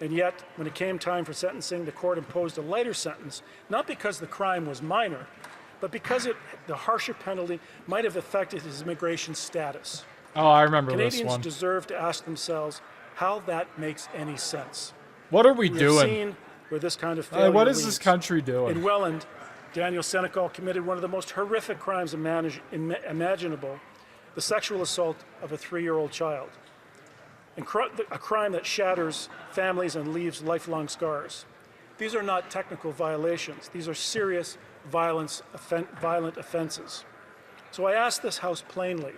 And yet, when it came time for sentencing, the court imposed a lighter sentence, not because the crime was minor, but because the harsher penalty might have affected his immigration status. Oh, I remember Canadians this one. deserve to ask themselves how that makes any sense. What are we have doing? seen where this kind of failure What is leads. this country doing? In Welland, Daniel Senecal committed one of the most horrific crimes imaginable, the sexual assault of a 3-year-old child. And a crime that shatters families and leaves lifelong scars. These are not technical violations. These are serious violent offenses. So I ask this House plainly,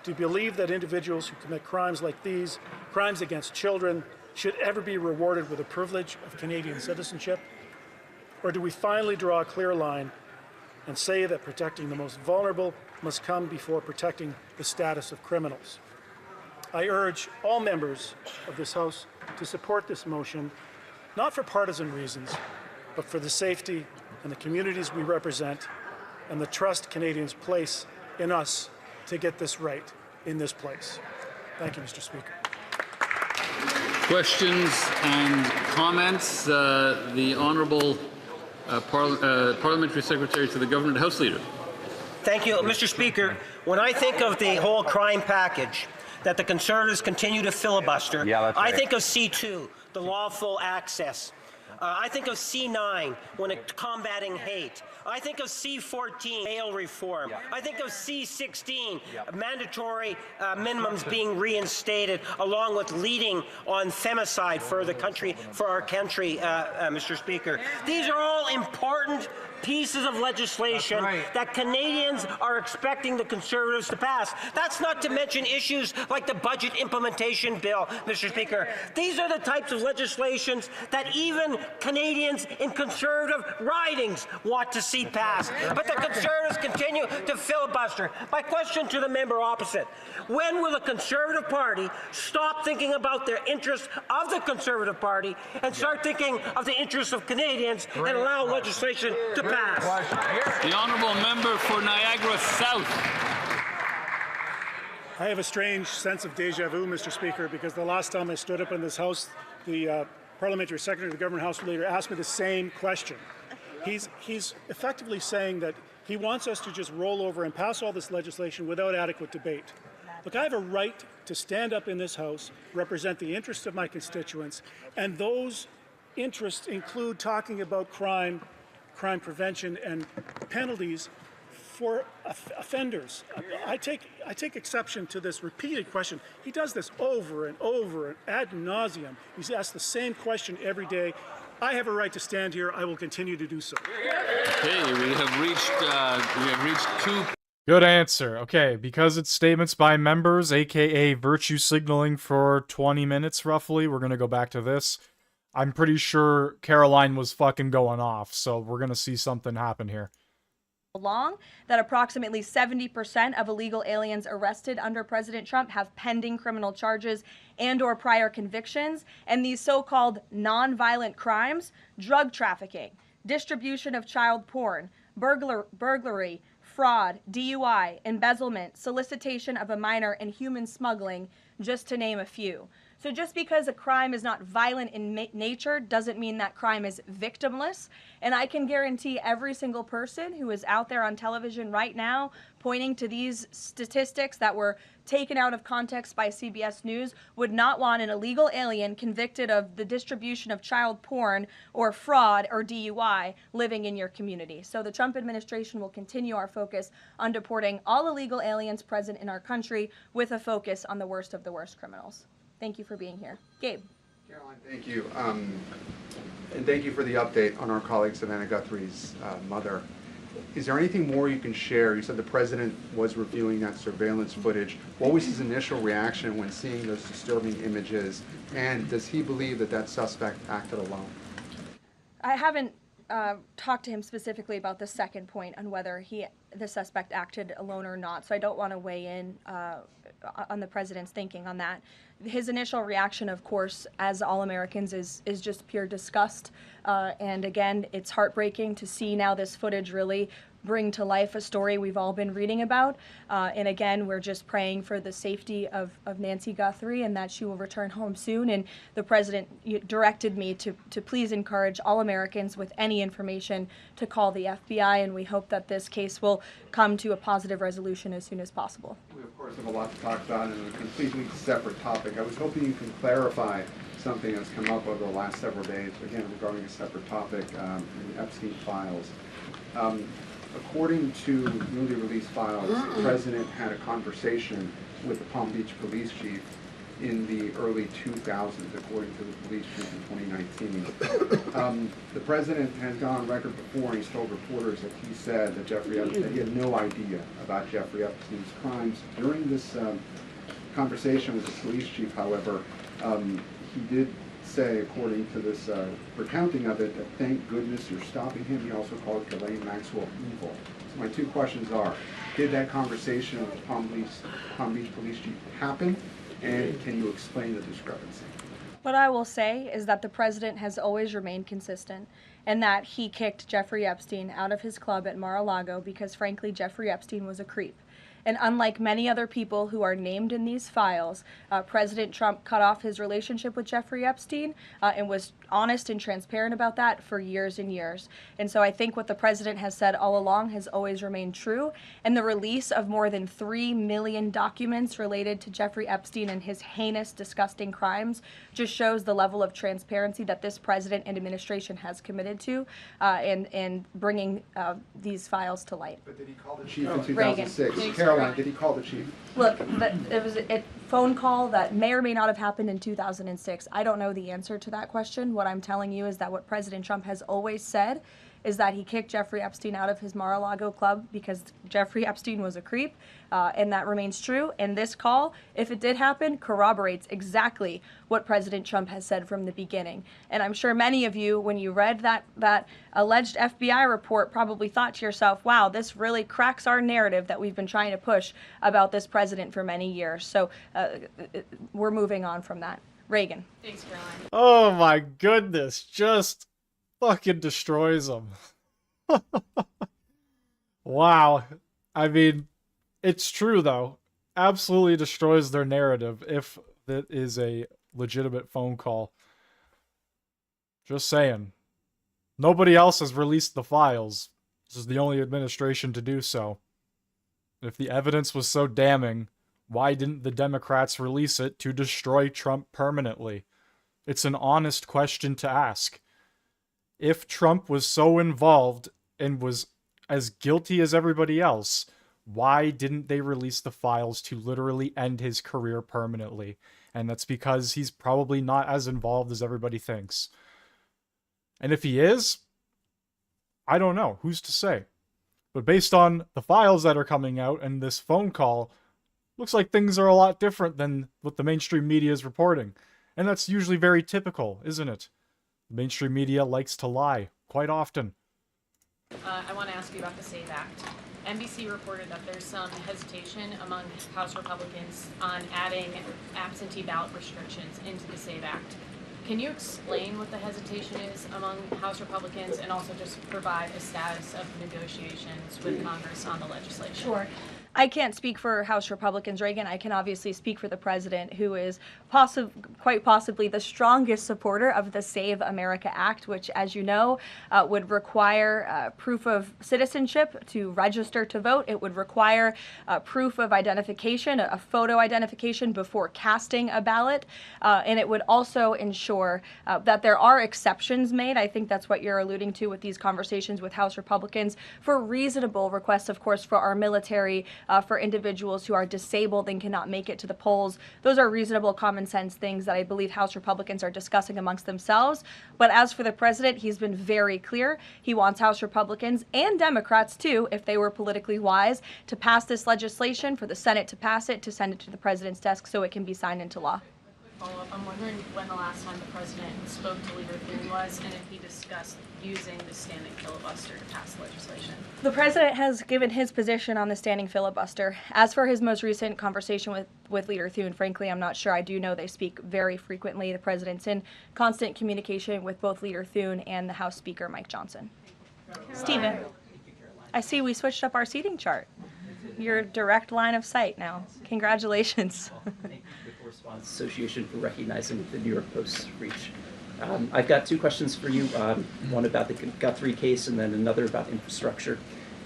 do you believe that individuals who commit crimes like these, crimes against children, should ever be rewarded with the privilege of Canadian citizenship? Or do we finally draw a clear line and say that protecting the most vulnerable must come before protecting the status of criminals? I urge all members of this House to support this motion, not for partisan reasons, but for the safety and the communities we represent and the trust Canadians place in us to get this right in this place. Thank you, Mr. Speaker. Questions and comments? The Honourable Parliamentary Secretary to the Government, House Leader. Thank you, Mr. Speaker. When I think of the whole crime package that the Conservatives continue to filibuster, I think of C2, the lawful access. I think of C9, when it's combating hate. I think of C14, bail reform. I think of C16, mandatory minimums being reinstated, along with leading on femicide for the country, for our country, Mr. Speaker. These are all important pieces of legislation that Canadians are expecting the Conservatives to pass. That's not to mention issues like the budget implementation bill, Mr. Speaker. These are the types of legislations that even Canadians in Conservative ridings want to see passed. But the Conservatives continue to filibuster. My question to the member opposite, when will the Conservative Party stop thinking about their interests of the Conservative Party and start thinking of the interests of Canadians and allow legislation to pass? The Honourable Member for Niagara South. I have a strange sense of deja vu, Mr. Speaker, because the last time I stood up in this House, the Parliamentary Secretary of the Government House Leader asked me the same question. He's effectively saying that he wants us to just roll over and pass all this legislation without adequate debate. Look, I have a right to stand up in this House, represent the interests of my constituents, and those interests include talking about crime prevention and penalties for offenders. I take exception to this repeated question. He does this over and over and ad nauseum. He's asked the same question every day. I have a right to stand here. I will continue to do so. Okay, we have reached two. Good answer. Okay, because it's statements by members, aka virtue signaling for 20 minutes roughly, we're going to go back to this. I'm pretty sure Caroline was fucking going off, so we're going to see something happen here. Along that approximately 70% of illegal aliens arrested under President Trump have pending criminal charges and or prior convictions, and these so-called non-violent crimes, drug trafficking, distribution of child porn, burglary, fraud, DUI, embezzlement, solicitation of a minor, and human smuggling, just to name a few. So just because a crime is not violent in nature doesn't mean that crime is victimless. And I can guarantee every single person who is out there on television right now pointing to these statistics that were taken out of context by CBS News would not want an illegal alien convicted of the distribution of child porn or fraud or DUI living in your community. So the Trump administration will continue our focus on deporting all illegal aliens present in our country with a focus on the worst of the worst criminals. Thank you for being here. Gabe. Caroline, thank you. And thank you for the update on our colleague Savannah Guthrie's mother. Is there anything more you can share? You said the president was reviewing that surveillance footage. What was his initial reaction when seeing those disturbing images? And does he believe that that suspect acted alone? I haven't talked to him specifically about the second point on whether the suspect acted alone or not, so I don't want to weigh in on the president's thinking on that. His initial reaction, of course, as all Americans, is just pure disgust. And again, it's heartbreaking to see now this footage really bring to life a story we've all been reading about. And again, we're just praying for the safety of Nancy Guthrie and that she will return home soon. And the president directed me to please encourage all Americans with any information to call the FBI. And we hope that this case will come to a positive resolution as soon as possible. We, of course, have a lot to talk about and a completely separate topic. I was hoping you can clarify something that's come up over the last several days, again, regarding a separate topic in the Epstein files. According to newly released files, the president had a conversation with the Palm Beach police chief in the early 2000s, according to the police chief in 2019. The president has gone on record before, and he's told reporters that he said that that he had no idea about Jeffrey Epstein's crimes. During this conversation with the police chief, however, he did say, according to this recounting of it, that thank goodness you're stopping him. He also called Ghislaine Maxwell evil. So my two questions are, did that conversation with the Palm Beach police chief happen? And can you explain the discrepancy? What I will say is that the president has always remained consistent and that he kicked Jeffrey Epstein out of his club at Mar-a-Lago because, frankly, Jeffrey Epstein was a creep. And unlike many other people who are named in these files, President Trump cut off his relationship with Jeffrey Epstein and was honest and transparent about that for years and years. And so I think what the president has said all along has always remained true. And the release of more than 3 million documents related to Jeffrey Epstein and his heinous, disgusting crimes just shows the level of transparency that this president and administration has committed to in bringing these files to light. But did he call the chief in 2006? Caroline, did he call the chief? Look, it was a phone call that may or may not have happened in 2006. I don't know the answer to that question. What I'm telling you is that what President Trump has always said is that he kicked Jeffrey Epstein out of his Mar-a-Lago club because Jeffrey Epstein was a creep, and that remains true. And this call, if it did happen, corroborates exactly what President Trump has said from the beginning. And I'm sure many of you, when you read that alleged FBI report, probably thought to yourself, wow, this really cracks our narrative that we've been trying to push about this president for many years. So we're moving on from that. Reagan. Thanks, Caroline. Oh my goodness, just fucking destroys them. Wow. I mean, it's true though. Absolutely destroys their narrative if that is a legitimate phone call. Just saying. Nobody else has released the files. This is the only administration to do so. If the evidence was so damning, why didn't the Democrats release it to destroy Trump permanently? It's an honest question to ask. If Trump was so involved and was as guilty as everybody else, why didn't they release the files to literally end his career permanently? And that's because he's probably not as involved as everybody thinks. And if he is, I don't know. Who's to say? But based on the files that are coming out and this phone call, looks like things are a lot different than what the mainstream media is reporting. And that's usually very typical, isn't it? The mainstream media likes to lie quite often. I want to ask you about the SAVE Act. NBC reported that there's some hesitation among House Republicans on adding absentee ballot restrictions into the SAVE Act. Can you explain what the hesitation is among House Republicans and also just provide a status of negotiations with Congress on the legislation? Sure. I can't speak for House Republicans, Reagan. I can obviously speak for the president, who is quite possibly the strongest supporter of the Save America Act, which, as you know, would require proof of citizenship to register to vote. It would require proof of identification, a photo identification before casting a ballot. And it would also ensure that there are exceptions made. I think that's what you're alluding to with these conversations with House Republicans for reasonable requests, of course, for our military, for individuals who are disabled and cannot make it to the polls. Those are reasonable, common sense things that I believe House Republicans are discussing amongst themselves. But as for the president, he's been very clear. He wants House Republicans and Democrats, too, if they were politically wise, to pass this legislation, for the Senate to pass it, to send it to the president's desk so it can be signed into law. Follow-up. I'm wondering when the last time the president spoke to Leader Thune was, and if he discussed using the standing filibuster to pass legislation. The president has given his position on the standing filibuster. As for his most recent conversation with Leader Thune, frankly, I'm not sure. I do know they speak very frequently. The president's in constant communication with both Leader Thune and the House Speaker, Mike Johnson. Stephen, I see we switched up our seating chart. Your direct line of sight now. Congratulations. Response Association for recognizing the New York Post's reach. I've got two questions for you, one about the Guthrie case and then another about infrastructure.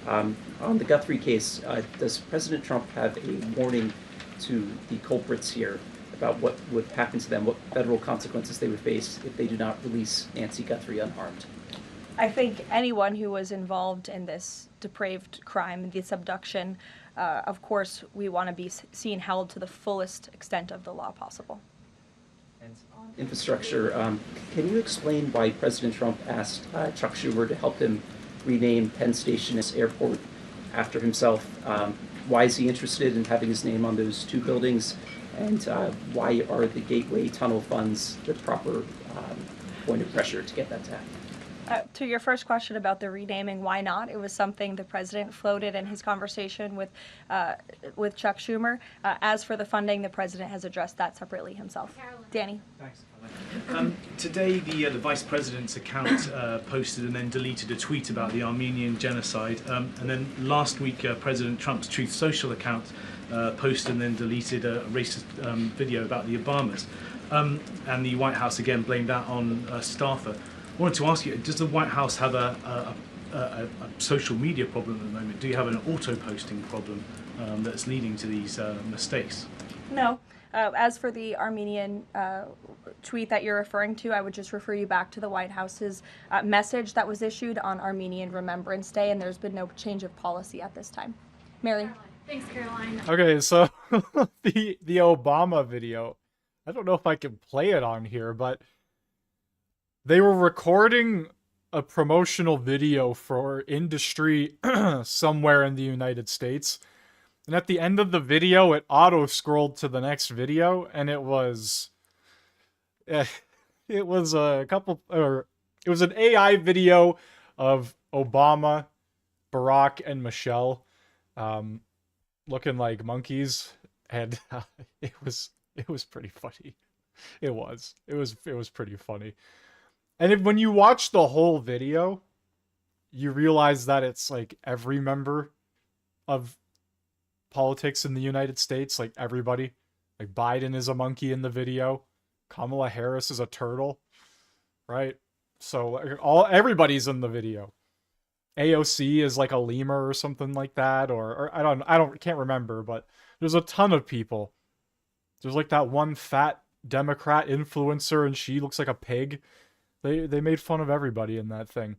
On the Guthrie case, does President Trump have a warning to the culprits here about what would happen to them, what federal consequences they would face if they do not release Nancy Guthrie unharmed? I think anyone who was involved in this depraved crime, this abduction, of course, we want to be seen held to the fullest extent of the law possible. Infrastructure, can you explain why President Trump asked Chuck Schumer to help him rename Penn Station as airport after himself? Why is he interested in having his name on those two buildings? And why are the Gateway Tunnel funds the proper point of pressure to get that to happen? To your first question about the renaming, why not? It was something the president floated in his conversation with Chuck Schumer. As for the funding, the president has addressed that separately himself. Danny. Thanks. Today, the vice president's account posted and then deleted a tweet about the Armenian genocide. And then last week, President Trump's Truth Social account posted and then deleted a racist video about the Obamas. And the White House again blamed that on a staffer. I wanted to ask you, does the White House have a social media problem at the moment? Do you have an auto-posting problem that's leading to these mistakes? No. As for the Armenian tweet that you're referring to, I would just refer you back to the White House's message that was issued on Armenian Remembrance Day, and there's been no change of policy at this time. Mary? Thanks, Caroline. Okay, so the Obama video, I don't know if I can play it on here, but they were recording a promotional video for industry somewhere in the United States. And at the end of the video, it auto-scrolled to the next video, and it was an AI video of Obama, Barack, and Michelle looking like monkeys, and it was pretty funny. It was pretty funny. And when you watch the whole video, you realize that it's like every member of politics in the United States, like everybody. Like Biden is a monkey in the video. Kamala Harris is a turtle, right? So everybody's in the video. AOC is like a lemur or something like that, or I can't remember, but there's a ton of people. There's like that one fat Democrat influencer, and she looks like a pig. They made fun of everybody in that thing.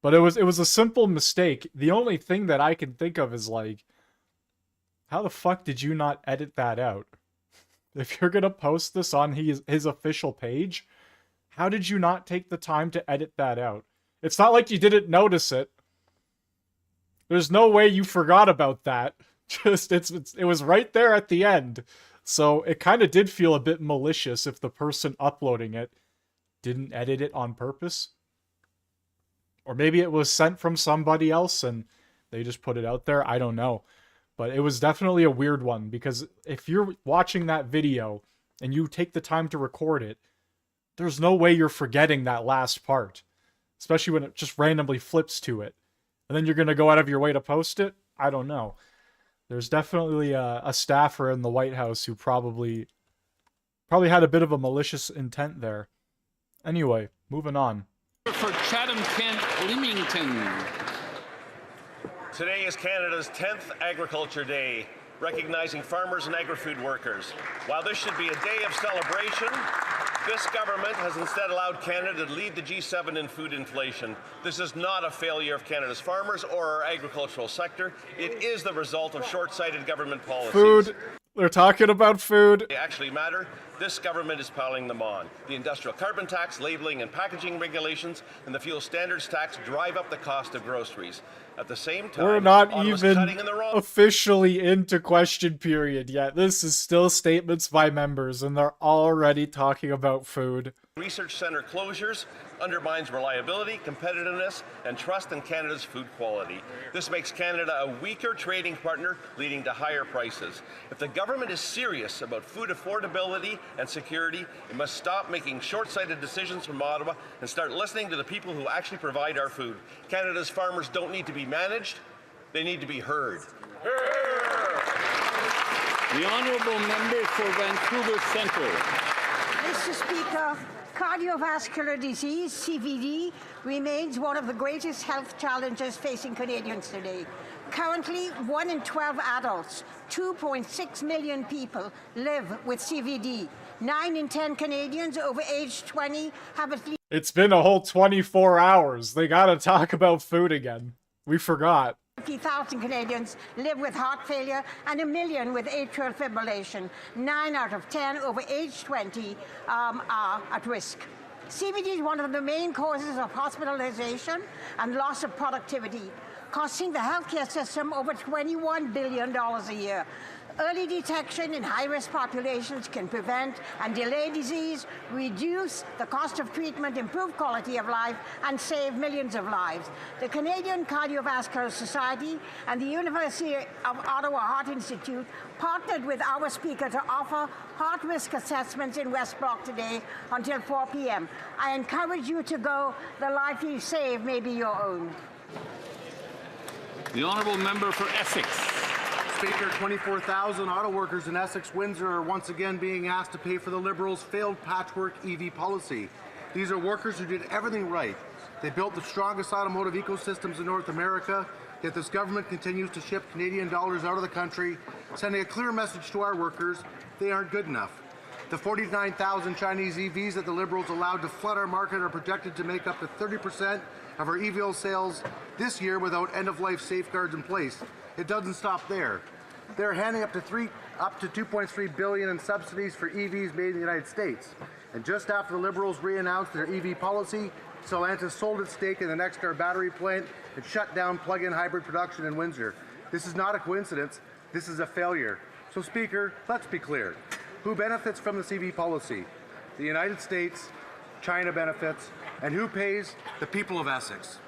But it was a simple mistake. The only thing that I can think of is like, how the fuck did you not edit that out? If you're gonna post this on his official page, how did you not take the time to edit that out? It's not like you didn't notice it. There's no way you forgot about that. Just it was right there at the end. So it kind of did feel a bit malicious if the person uploading it didn't edit it on purpose. Or maybe it was sent from somebody else and they just put it out there. I don't know. But it was definitely a weird one, because if you're watching that video and you take the time to record it, there's no way you're forgetting that last part. Especially when it just randomly flips to it. And then you're going to go out of your way to post it? I don't know. There's definitely a staffer in the White House who probably had a bit of a malicious intent there. Anyway, moving on. For Chatham-Kent, Leamington. Today is Canada's 10th Agriculture Day, recognizing farmers and agri-food workers. While this should be a day of celebration, this government has instead allowed Canada to lead the G7 in food inflation. This is not a failure of Canada's farmers or our agricultural sector. It is the result of short-sighted government policies. Food. They're talking about food. They actually matter. This government is piling them on. The industrial carbon tax, labeling and packaging regulations, and the fuel standards tax drive up the cost of groceries. At the same time, we're not Ottawa's even cutting in the wrong officially into question period yet. This is still statements by members, and they're already talking about food. Research center closures undermines reliability, competitiveness, and trust in Canada's food quality. This makes Canada a weaker trading partner, leading to higher prices. If the government is serious about food affordability and security, it must stop making short-sighted decisions from Ottawa and start listening to the people who actually provide our food. Canada's farmers don't need to be managed, they need to be heard. The honourable member for Vancouver Central. Mr. Speaker, cardiovascular disease, CVD, remains one of the greatest health challenges facing Canadians today. Currently, 1 in 12 adults, 2.6 million people, live with CVD. 9 in 10 Canadians over age 20 have at least... It's been a whole 24 hours. They gotta talk about food again. We forgot. 50,000 Canadians live with heart failure and 1 million with atrial fibrillation. 9 out of 10 over age 20 are at risk. CVD is one of the main causes of hospitalization and loss of productivity, costing the healthcare system over $21 billion a year. Early detection in high-risk populations can prevent and delay disease, reduce the cost of treatment, improve quality of life, and save millions of lives. The Canadian Cardiovascular Society and the University of Ottawa Heart Institute partnered with our speaker to offer heart risk assessments in West Block today until 4 p.m. I encourage you to go. The life you save may be your own. The honourable member for Essex. Speaker, 24,000 auto workers in Essex, Windsor are once again being asked to pay for the Liberals' failed patchwork EV policy. These are workers who did everything right. They built the strongest automotive ecosystems in North America, yet this government continues to ship Canadian dollars out of the country, sending a clear message to our workers: they aren't good enough. The 49,000 Chinese EVs that the Liberals allowed to flood our market are projected to make up to 30% of our EV sales this year without end-of-life safeguards in place. It doesn't stop there. They're handing up to $2.3 billion in subsidies for EVs made in the United States. And just after the Liberals re-announced their EV policy, Stellantis sold its stake in the Nexstar battery plant and shut down plug-in hybrid production in Windsor. This is not a coincidence. This is a failure. So, Speaker, let's be clear. Who benefits from this EV policy? The United States, China benefits, and who pays? The people of Essex.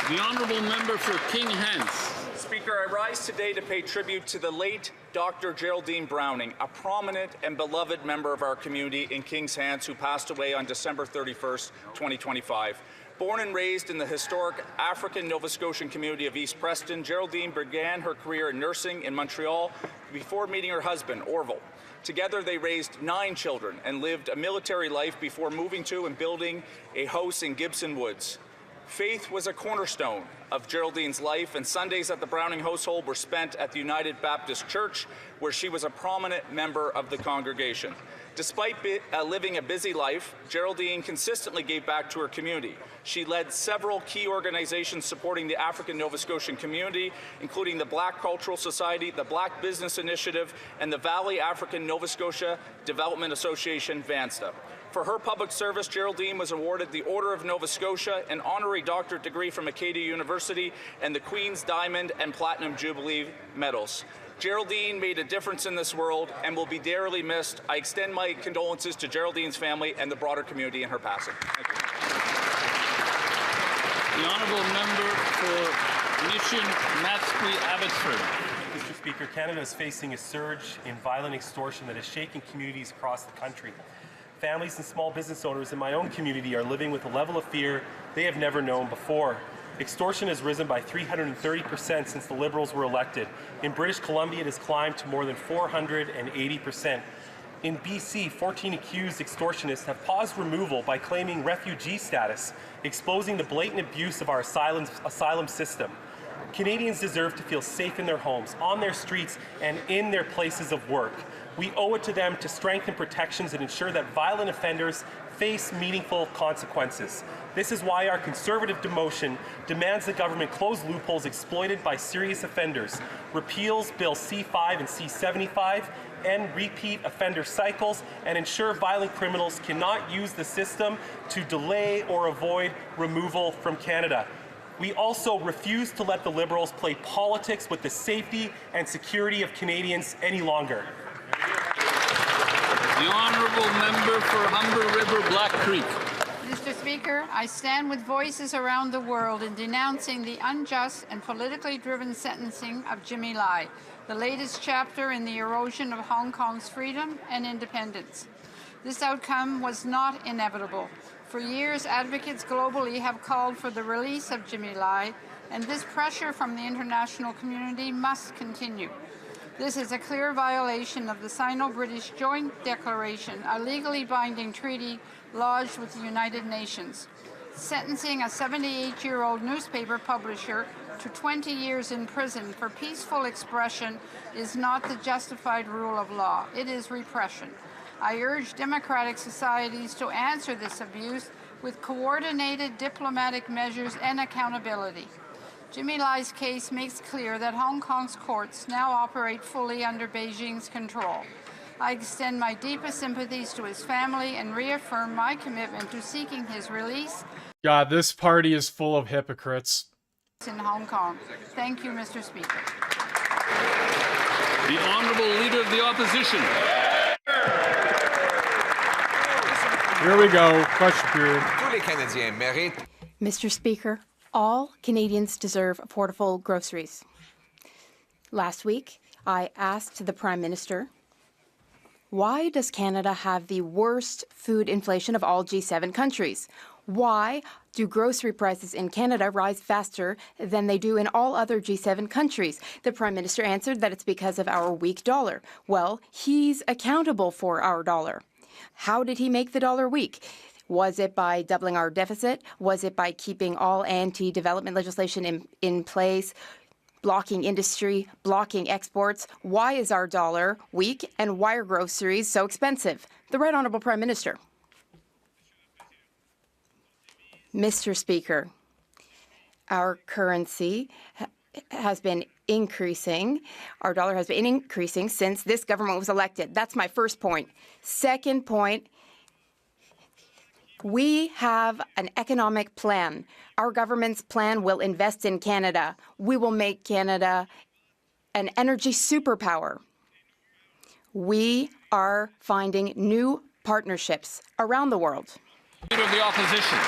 The honourable member for King Hants. Speaker, I rise today to pay tribute to the late Dr. Geraldine Browning, a prominent and beloved member of our community in Kings Hants who passed away on December 31st, 2025. Born and raised in the historic African Nova Scotian community of East Preston, Geraldine began her career in nursing in Montreal before meeting her husband, Orville. Together, they raised 9 children and lived a military life before moving to and building a house in Gibson Woods. Faith was a cornerstone of Geraldine's life, and Sundays at the Browning household were spent at the United Baptist Church, where she was a prominent member of the congregation. Despite living a busy life, Geraldine consistently gave back to her community. She led several key organizations supporting the African Nova Scotian community, including the Black Cultural Society, the Black Business Initiative, and the Valley African Nova Scotia Development Association, VANSTA. For her public service, Geraldine was awarded the Order of Nova Scotia, an honorary doctorate degree from Acadia University, and the Queen's Diamond and Platinum Jubilee medals. Geraldine made a difference in this world and will be dearly missed. I extend my condolences to Geraldine's family and the broader community in her passing. Thank you. The honourable member for Mission Matsqui Abbotsford. Mr. Speaker, Canada is facing a surge in violent extortion that is shaking communities across the country. Families and small business owners in my own community are living with a level of fear they have never known before. extortion has risen by 330% since the Liberals were elected. In British Columbia, it has climbed to more than 480%. In BC, 14 accused extortionists have paused removal by claiming refugee status, exposing the blatant abuse of our asylum system. Canadians deserve to feel safe in their homes, on their streets, and in their places of work. We owe it to them to strengthen protections and ensure that violent offenders face meaningful consequences. This is why our Conservative motion demands the government close loopholes exploited by serious offenders, repeals Bill C-5 and C-75, end repeat offender cycles, and ensure violent criminals cannot use the system to delay or avoid removal from Canada. We also refuse to let the Liberals play politics with the safety and security of Canadians any longer. The honourable member for Humber River Black Creek. Mr. Speaker, I stand with voices around the world in denouncing the unjust and politically driven sentencing of Jimmy Lai, the latest chapter in the erosion of Hong Kong's freedom and independence. This outcome was not inevitable. For years, advocates globally have called for the release of Jimmy Lai, and this pressure from the international community must continue. This is a clear violation of the Sino-British Joint Declaration, a legally binding treaty lodged with the United Nations. Sentencing a 78-year-old newspaper publisher to 20 years in prison for peaceful expression is not the justified rule of law. It is repression. I urge democratic societies to answer this abuse with coordinated diplomatic measures and accountability. Jimmy Lai's case makes clear that Hong Kong's courts now operate fully under Beijing's control. I extend my deepest sympathies to his family and reaffirm my commitment to seeking his release. God, this party is full of hypocrites. In Hong Kong. Thank you, Mr. Speaker. The Honourable Leader of the Opposition. Here we go. Question period. Mr. Speaker, all Canadians deserve affordable groceries. Last week, I asked the Prime Minister, why does Canada have the worst food inflation of all G7 countries? Why do grocery prices in Canada rise faster than they do in all other G7 countries? The Prime Minister answered that it's because of our weak dollar. Well, he's accountable for our dollar. How did he make the dollar weak? Was it by doubling our deficit? Was it by keeping all anti-development legislation in place, blocking industry, blocking exports? Why is our dollar weak, and why are groceries so expensive? The Right Honourable Prime Minister. Mr. Speaker, our currency has been increasing. Our dollar has been increasing since this government was elected. That's my first point. Second point, we have an economic plan. Our government's plan will invest in Canada. We will make Canada an energy superpower. We are finding new partnerships around the world. Leader of the Opposition.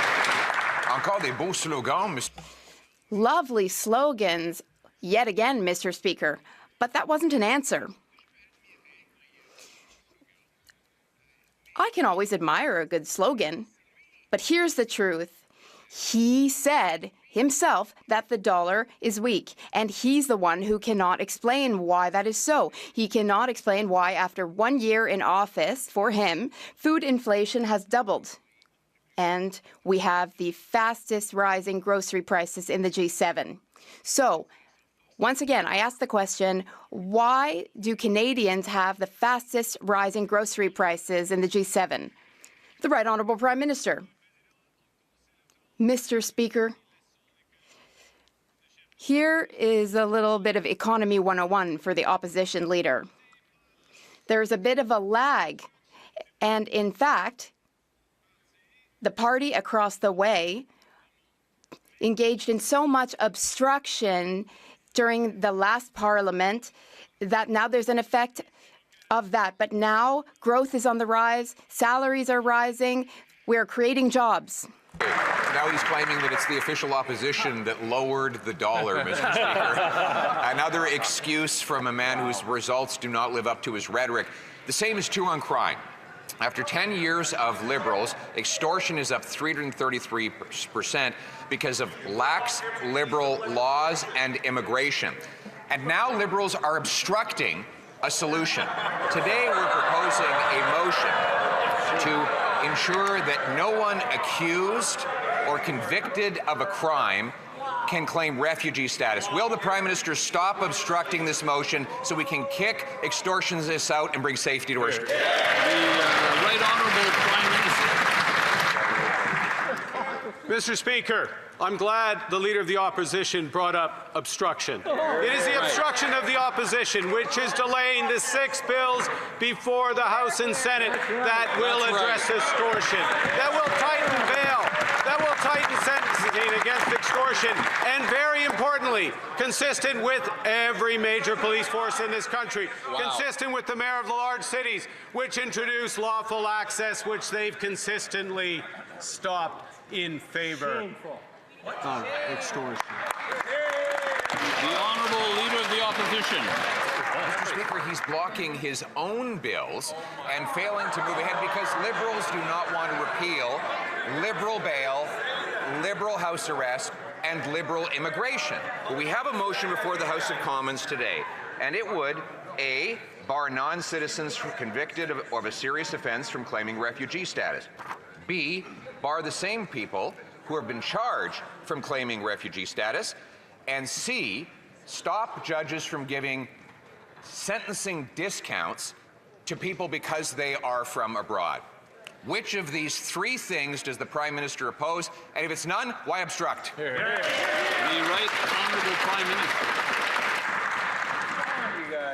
Encore des beaux slogans. Lovely slogans, yet again, Mr. Speaker, but that wasn't an answer. I can always admire a good slogan, but here's the truth. He said himself that the dollar is weak, and he's the one who cannot explain why that is so. He cannot explain why, after 1 year in office for him, food inflation has doubled. And we have the fastest rising grocery prices in the G7. So, once again, I ask the question, why do Canadians have the fastest rising grocery prices in the G7? The Right Honourable Prime Minister. Mr. Speaker, here is a little bit of Economy 101 for the opposition leader. There's a bit of a lag, and in fact, the party across the way engaged in so much obstruction during the last parliament that now there's an effect of that. But now growth is on the rise, salaries are rising, we're creating jobs. Now he's claiming that it's the official opposition that lowered the dollar, Mr. Speaker. Another excuse from a man whose results do not live up to his rhetoric. The same is true on crime. After 10 years of Liberals, extortion is up 333% because of lax Liberal laws and immigration. And now Liberals are obstructing a solution. Today we're proposing a motion to ensure that no one accused or convicted of a crime can claim refugee status. Will the Prime Minister stop obstructing this motion so we can kick extortionists out and bring safety to our streets? The Right Honourable Prime Minister. Mr. Speaker, I'm glad the Leader of the Opposition brought up obstruction. It is the obstruction of the opposition which is delaying the 6 bills before the House and Senate that will address extortion, that will tighten bail, that will tighten sentencing against extortion, and very importantly, consistent with every major police force in this country, consistent with the mayor of the large cities, which introduced lawful access, which they've consistently stopped in favor of extortion. The Honourable Leader of the Opposition. Mr. Speaker, he's blocking his own bills and failing to move ahead because Liberals do not want to repeal Liberal bail, Liberal house arrest, and Liberal immigration. Well, we have a motion before the House of Commons today, and it would, A, bar non-citizens convicted of a serious offence from claiming refugee status. B, bar the same people who have been charged from claiming refugee status. And C, stop judges from giving sentencing discounts to people because they are from abroad. Which of these 3 things does the Prime Minister oppose? And if it's none, why obstruct? The Right Honourable Prime Minister.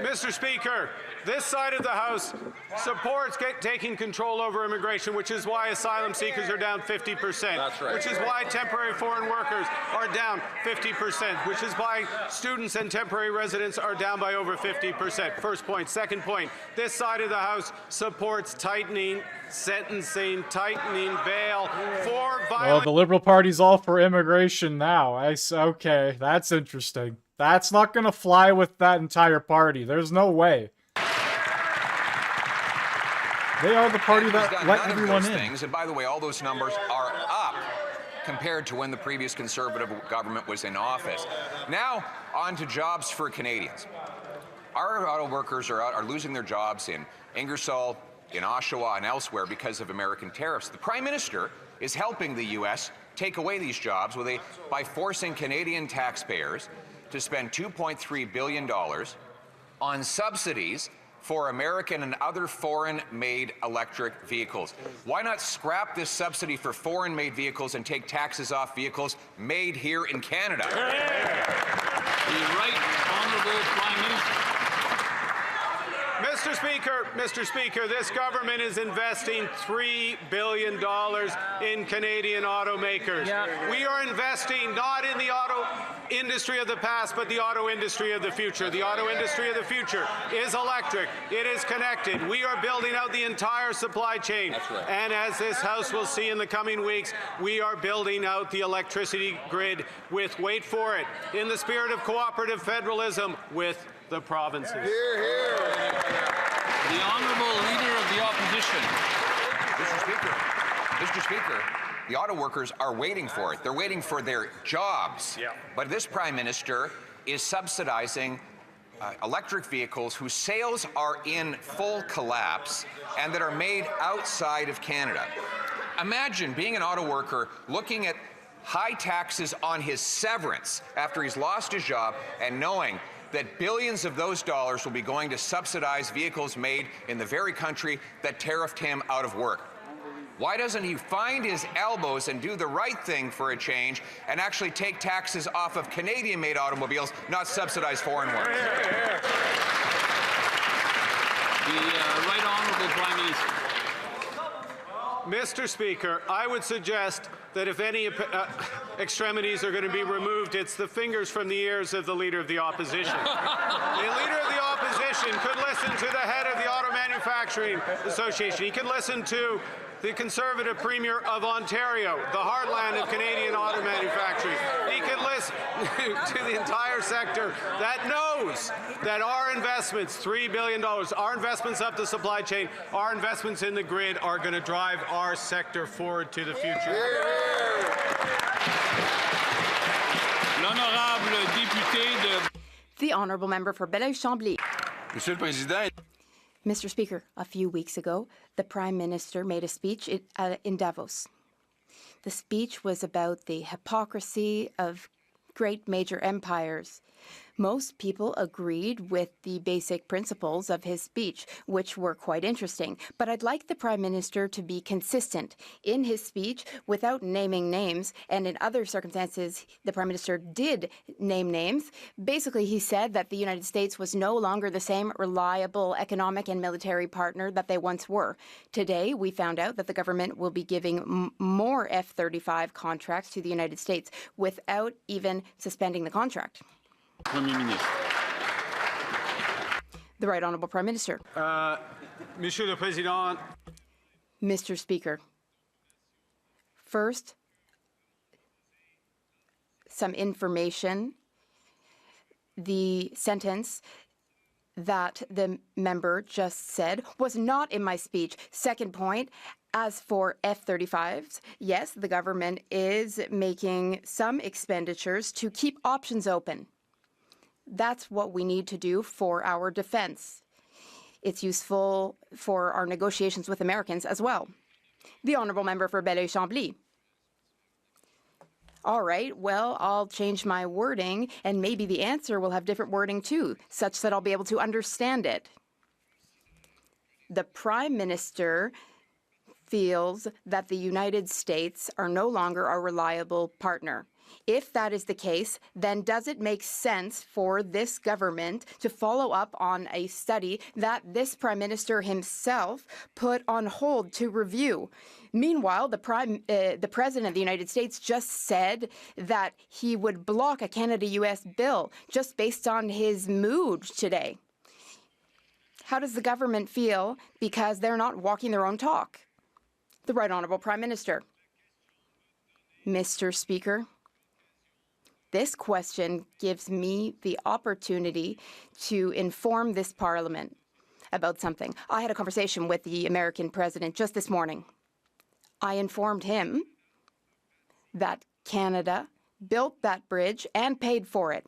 Mr. Speaker, this side of the House supports taking control over immigration, which is why asylum seekers are down 50%. That's right. Which is why temporary foreign workers are down 50%, which is why students and temporary residents are down by over 50%. First point. Second point, this side of the House supports tightening sentencing, tightening bail for violent... Well, the Liberal Party's all for immigration now. Okay, that's interesting. That's not going to fly with that entire party. There's no way. They are the party that let everyone in. Things, and by the way, all those numbers are up compared to when the previous Conservative government was in office. Now, on to jobs for Canadians. Our auto workers are losing their jobs in Ingersoll, in Oshawa, and elsewhere because of American tariffs. The Prime Minister is helping the U.S. take away these jobs by forcing Canadian taxpayers to spend $2.3 billion on subsidies for American and other foreign-made electric vehicles. Why not scrap this subsidy for foreign-made vehicles and take taxes off vehicles made here in Canada? The Right Honourable Prime Minister. Mr. Speaker, this government is investing $3 billion in Canadian automakers. We are investing not in the auto industry of the past, but the auto industry of the future. The auto industry of the future is electric. It is connected. We are building out the entire supply chain. That's right. And as this House will see in the coming weeks, we are building out the electricity grid with, wait for it, in the spirit of cooperative federalism with the provinces. Hear, hear. The Honourable Leader of the Opposition. Mr. Speaker, the auto workers are waiting for it. They're waiting for their jobs. Yeah. But this Prime Minister is subsidizing electric vehicles whose sales are in full collapse and that are made outside of Canada. Imagine being an auto worker looking at high taxes on his severance after he's lost his job and knowing that billions of those dollars will be going to subsidize vehicles made in the very country that tariffed him out of work. Why doesn't he find his elbows and do the right thing for a change and actually take taxes off of Canadian-made automobiles, not subsidize foreign ones? The Right Honourable Prime Minister. Mr. Speaker, I would suggest that if any extremities are going to be removed, it's the fingers from the ears of the Leader of the Opposition. The Leader of the Opposition could listen to the head of the Auto Manufacturing Association. He can listen to the Conservative Premier of Ontario, the heartland of Canadian auto manufacturing. He can to the entire sector that knows that our investments, $3 billion, our investments up the supply chain, our investments in the grid are going to drive our sector forward to the future. L'honorable député de... The Honourable Member for Belleuil-Chambly. Monsieur le Président. Mr. Speaker, a few weeks ago, the Prime Minister made a speech in Davos. The speech was about the hypocrisy of great major empires. Most people agreed with the basic principles of his speech, which were quite interesting. But I'd like the Prime Minister to be consistent in his speech without naming names, and in other circumstances, the Prime Minister did name names. Basically, he said that the United States was no longer the same reliable economic and military partner that they once were. Today, we found out that the government will be giving more F-35 contracts to the United States without even suspending the contract. Premier ministre. The Right Honourable Prime Minister. Monsieur le Président. Mr. Speaker, first, some information. The sentence that the member just said was not in my speech. Second point, as for F-35s, yes, the government is making some expenditures to keep options open. That's what we need to do for our defense. It's useful for our negotiations with Americans as well. The Honourable Member for Belleuil-Chambly. All right, well, I'll change my wording, and maybe the answer will have different wording too, such that I'll be able to understand it. The Prime Minister feels that the United States are no longer a reliable partner. If that is the case, then does it make sense for this government to follow up on a study that this Prime Minister himself put on hold to review? Meanwhile, the President of the United States just said that he would block a Canada-US bill just based on his mood today. How does the government feel because they're not walking their own talk? The Right Honourable Prime Minister. Mr. Speaker, this question gives me the opportunity to inform this Parliament about something. I had a conversation with the American President just this morning. I informed him that Canada built that bridge and paid for it,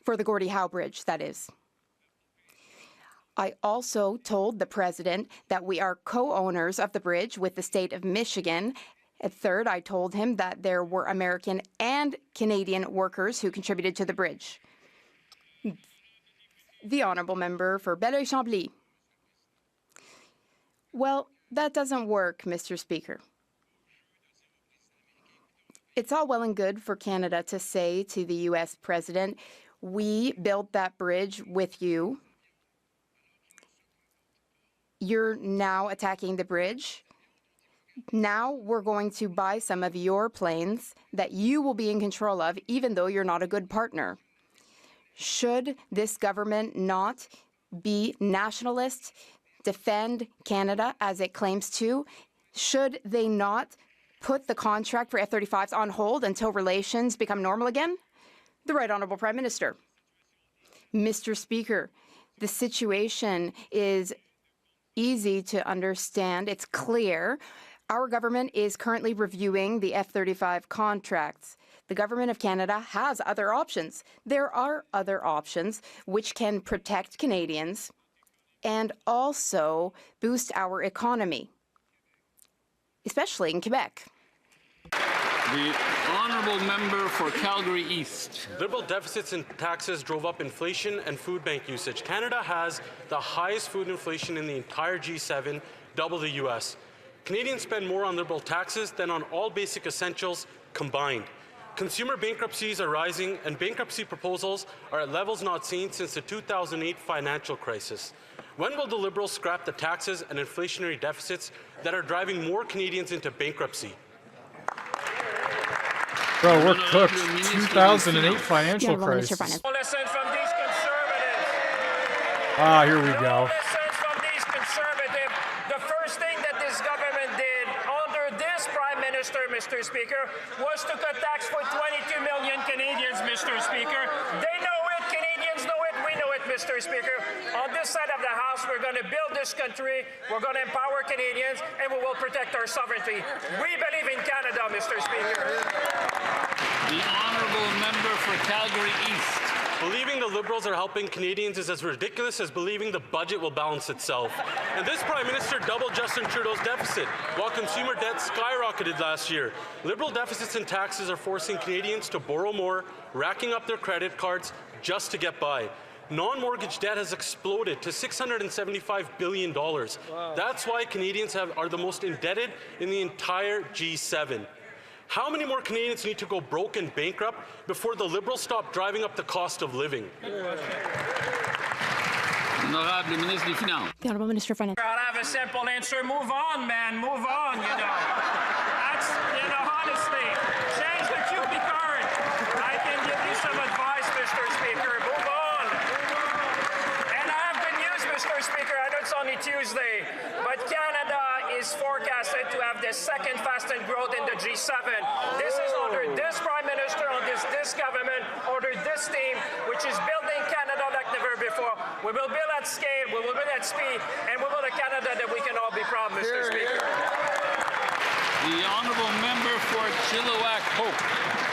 for the Gordie Howe Bridge, that is. I also told the President that we are co-owners of the bridge with the state of Michigan. At third, I told him that there were American and Canadian workers who contributed to the bridge. The Honourable Member for Belleuil-Chambly. Well, that doesn't work, Mr. Speaker. It's all well and good for Canada to say to the U.S. President, we built that bridge with you. You're now attacking the bridge. Now we're going to buy some of your planes that you will be in control of, even though you're not a good partner. Should this government not be nationalist, defend Canada as it claims to? Should they not put the contract for F-35s on hold until relations become normal again? The Right Honourable Prime Minister. Mr. Speaker, the situation is easy to understand. It's clear. Our government is currently reviewing the F-35 contracts. The Government of Canada has other options. There are other options which can protect Canadians and also boost our economy, especially in Quebec. The Honourable Member for Calgary East. Liberal deficits and taxes drove up inflation and food bank usage. Canada has the highest food inflation in the entire G7, double the US. Canadians spend more on Liberal taxes than on all basic essentials combined. Consumer bankruptcies are rising, and bankruptcy proposals are at levels not seen since the 2008 financial crisis. When will the Liberals scrap the taxes and inflationary deficits that are driving more Canadians into bankruptcy? Bro, we're cooked. 2008 financial crisis. Listen from these conservatives. Ah, here we go. Listen from these conservatives. The first thing that this government did under this Prime Minister, Mr. Mr. Speaker, was to cut tax for 22 million Canadians, Mr. Speaker. They know it, Canadians know it, we know it, Mr. Speaker. On this side of the House, we're going to build this country, we're going to empower Canadians, and we will protect our sovereignty. We believe in Canada, Mr. Speaker. The honourable member for Calgary East. Believing the Liberals are helping Canadians is as ridiculous as believing the budget will balance itself. And this Prime Minister doubled Justin Trudeau's deficit, while consumer debt skyrocketed last year. Liberal deficits and taxes are forcing Canadians to borrow more, racking up their credit cards just to get by. Non-mortgage debt has exploded to $675 billion. Wow. That's why Canadians are the most indebted in the entire G7. How many more Canadians need to go broke and bankrupt before the Liberals stop driving up the cost of living? The Honourable Minister of Finance. I'll have a simple answer. Move on, man. Move on, you know. That's, you know, honestly, change the QP card. I can give you some advice, Mr. Speaker. Move on. And I have good news, Mr. Speaker. I know it's only Tuesday, but Canada is forecasted to have the second fastest growth in the G7. This is under this Prime Minister, under this government, under this team, which is building Canada like never before. We will build at scale, we will build at speed, and we will build a Canada that we can all be proud of, Mr. Speaker. The honourable member for Chilliwack Hope.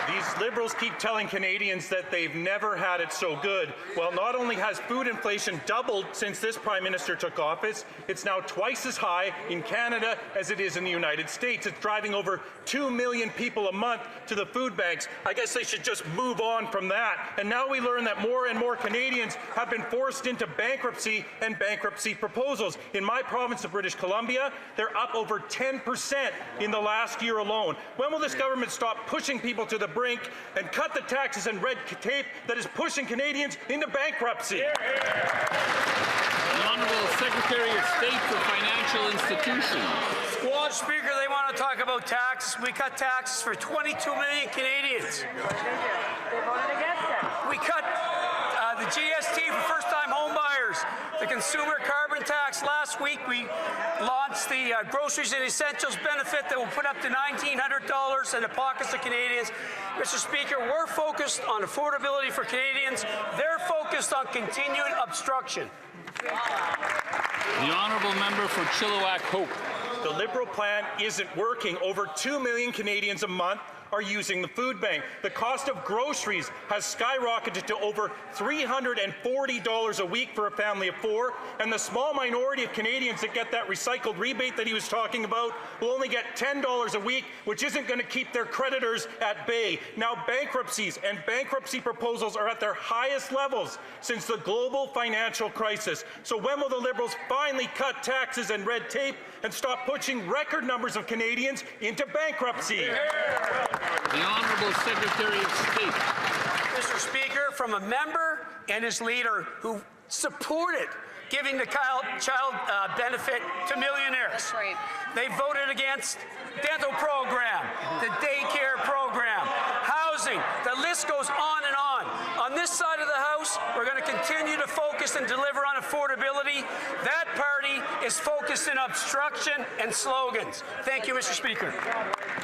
These Liberals keep telling Canadians that they've never had it so good. Well, not only has food inflation doubled since this Prime Minister took office, it's now twice as high in Canada as it is in the United States. It's driving over 2 million people a month to the food banks. I guess they should just move on from that. And now we learn that more and more Canadians have been forced into bankruptcy and bankruptcy proposals. In my province of British Columbia, they're up over 10% in the last year alone. When will this government stop pushing people to the brink and cut the taxes and red tape that is pushing Canadians into bankruptcy? The Honourable Secretary of State for Financial Institutions. Well, Speaker, they want to talk about tax. We cut taxes for 22 million Canadians. They voted against it. We cut the GST for first-time home buyers, the consumer carbon tax. Last week, we launched the groceries and essentials benefit that will put up to $1,900 in the pockets of Canadians. Mr. Speaker, we're focused on affordability for Canadians. They're focused on continued obstruction. The honourable member for Chilliwack Hope. The Liberal plan isn't working. Over 2 million Canadians a month are using the food bank. The cost of groceries has skyrocketed to over $340 a week for a family of 4, and the small minority of Canadians that get that recycled rebate that he was talking about will only get $10 a week, which isn't going to keep their creditors at bay. Now bankruptcies and bankruptcy proposals are at their highest levels since the global financial crisis. So when will the Liberals finally cut taxes and red tape and stop pushing record numbers of Canadians into bankruptcy? The Honourable Secretary of State. Mr. Speaker, from a member and his leader who supported giving the child benefit to millionaires. That's right. They voted against dental program, the daycare program, housing. The list goes on and on. On this side of the House, we're going to continue to focus and deliver on affordability. That party is focused in obstruction and slogans. Thank you, Mr. Speaker.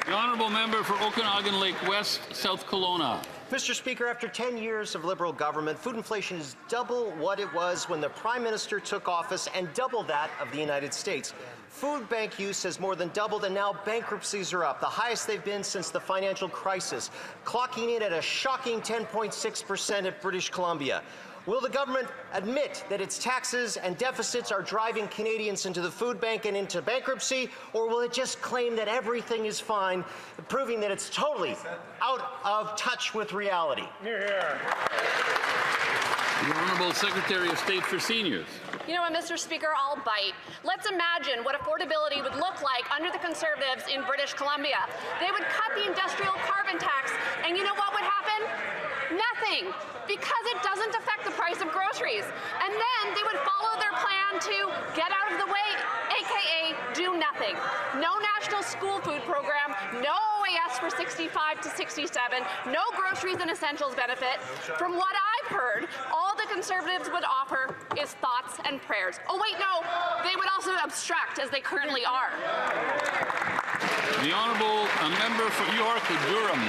The honourable member for Okanagan Lake West, South Kelowna. Mr. Speaker, after 10 years of Liberal government, food inflation is double what it was when the Prime Minister took office and double that of the United States. Food bank use has more than doubled, and now bankruptcies are up, the highest they've been since the financial crisis, clocking in at a shocking 10.6% at British Columbia. Will the government admit that its taxes and deficits are driving Canadians into the food bank and into bankruptcy, or will it just claim that everything is fine, proving that it's totally out of touch with reality? The Honourable Secretary of State for Seniors. You know what, Mr. Speaker, I'll bite. Let's imagine what affordability would look like under the Conservatives in British Columbia. They would cut the industrial carbon tax, and you know what would happen? Nothing, because it doesn't affect the price of groceries. And then they would follow their plan to get out of the way, aka do nothing. No national school food program, no OAS for 65 to 67, no groceries and essentials benefit. From what I've heard, all the Conservatives would offer is thoughts and prayers. Oh wait, no, they would also obstruct as they currently are. The Honourable Member for York-Durham.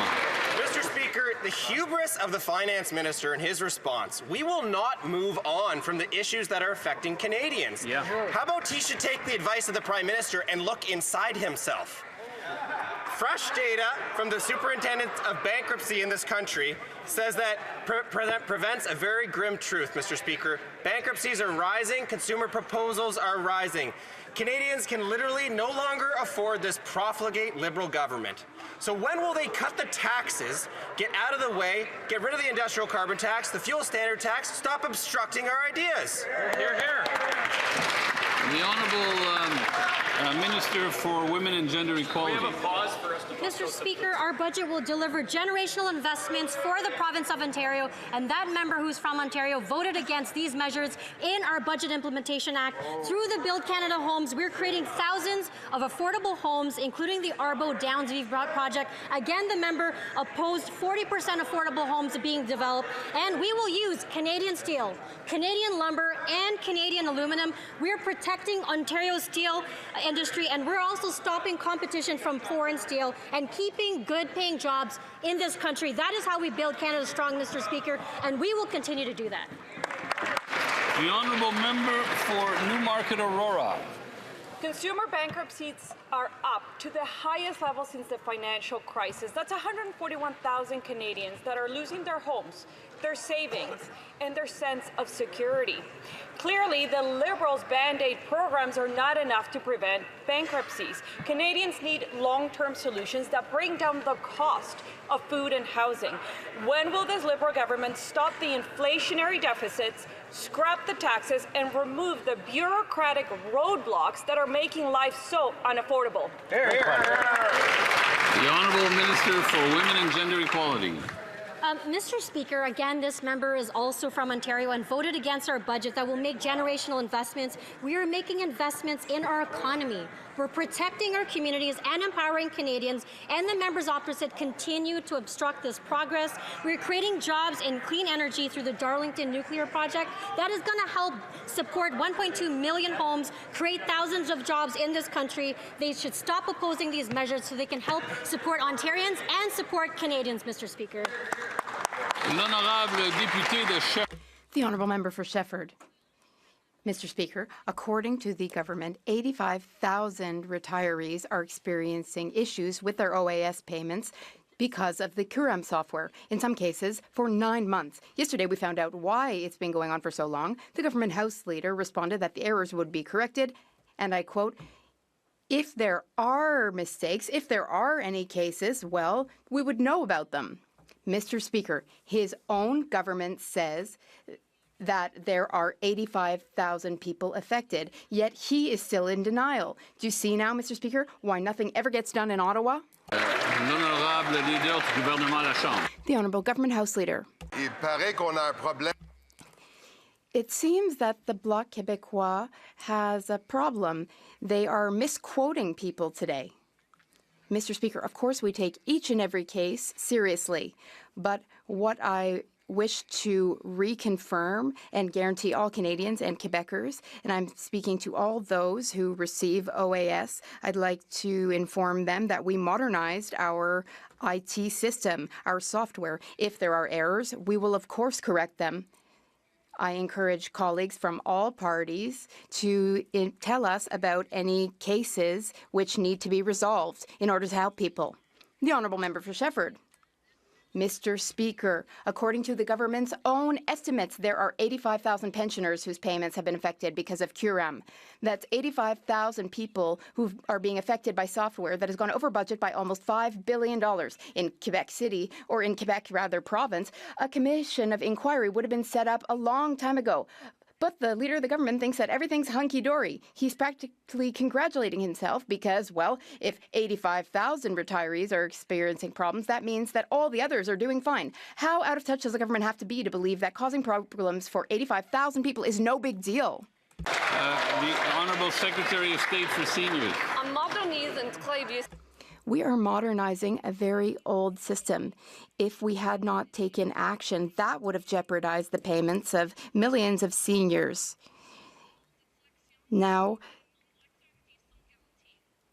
Mr. Speaker, the hubris of the finance minister and his response. We will not move on from the issues that are affecting Canadians. Yeah. How about he should take the advice of the Prime Minister and look inside himself? Fresh data from the Superintendent of Bankruptcy in this country says that prevents a very grim truth, Mr. Speaker. Bankruptcies are rising, consumer proposals are rising. Canadians can literally no longer afford this profligate Liberal government. So when will they cut the taxes, get out of the way, get rid of the industrial carbon tax, the fuel standard tax, stop obstructing our ideas? Hear, hear. The Honourable Minister for Women and Gender Equality. We have a pause for us to Mr. Speaker, our budget will deliver generational investments for the province of Ontario, and that member who's from Ontario voted against these measures in our Budget Implementation Act. Through the Build Canada Homes, we're creating thousands of affordable homes, including the Arbo Downsview project. Again, the member opposed 40% affordable homes being developed, and we will use Canadian steel, Canadian lumber, and Canadian aluminum. We're protecting Ontario's steel industry, and we're also stopping competition from foreign steel and keeping good-paying jobs in this country. That is how we build Canada strong, Mr. Speaker, and we will continue to do that. The Honourable Member for Newmarket Aurora. Consumer bankruptcies are up to the highest level since the financial crisis. That's 141,000 Canadians that are losing their homes, their savings, and their sense of security. Clearly, the Liberals' Band-Aid programs are not enough to prevent bankruptcies. Canadians need long-term solutions that bring down the cost of food and housing. When will this Liberal government stop the inflationary deficits, scrap the taxes, and remove the bureaucratic roadblocks that are making life so unaffordable? Hear, hear. The Honourable Minister for Women and Gender Equality. Mr. Speaker, again, this member is also from Ontario and voted against our budget that will make generational investments. We are making investments in our economy. We're protecting our communities and empowering Canadians, and the members opposite continue to obstruct this progress. We're creating jobs in clean energy through the Darlington Nuclear Project. That is going to help support 1.2 million homes, create thousands of jobs in this country. They should stop opposing these measures so they can help support Ontarians and support Canadians, Mr. Speaker. The Honourable Member for Shefford. Mr. Speaker, according to the government, 85,000 retirees are experiencing issues with their OAS payments because of the Curam software, in some cases for 9 months. Yesterday, we found out why it's been going on for so long. The government House Leader responded that the errors would be corrected, and I quote, "If there are mistakes, if there are any cases, well, we would know about them." Mr. Speaker, his own government says that there are 85,000 people affected, yet he is still in denial. Do you see now, Mr. Speaker, why nothing ever gets done in Ottawa? The Honourable Government House Leader. It seems that the Bloc Québécois has a problem. They are misquoting people today. Mr. Speaker, of course we take each and every case seriously, but what I wish to reconfirm and guarantee all Canadians and Quebecers, and I'm speaking to all those who receive OAS, I'd like to inform them that we modernized our IT system, our software. If there are errors, we will of course correct them. I encourage colleagues from all parties to tell us about any cases which need to be resolved in order to help people. The Honourable Member for Shefford. Mr. Speaker, according to the government's own estimates, there are 85,000 pensioners whose payments have been affected because of Curam. That's 85,000 people who are being affected by software that has gone over budget by almost $5 billion. In Quebec City, or in Quebec, rather, province, a commission of inquiry would have been set up a long time ago. But the Leader of the government thinks that everything's hunky-dory. He's practically congratulating himself because, well, if 85,000 retirees are experiencing problems, that means that all the others are doing fine. How out of touch does the government have to be to believe that causing problems for 85,000 people is no big deal? The Honourable Secretary of State for Seniors. We are modernizing a very old system. If we had not taken action, that would have jeopardized the payments of millions of seniors. Now,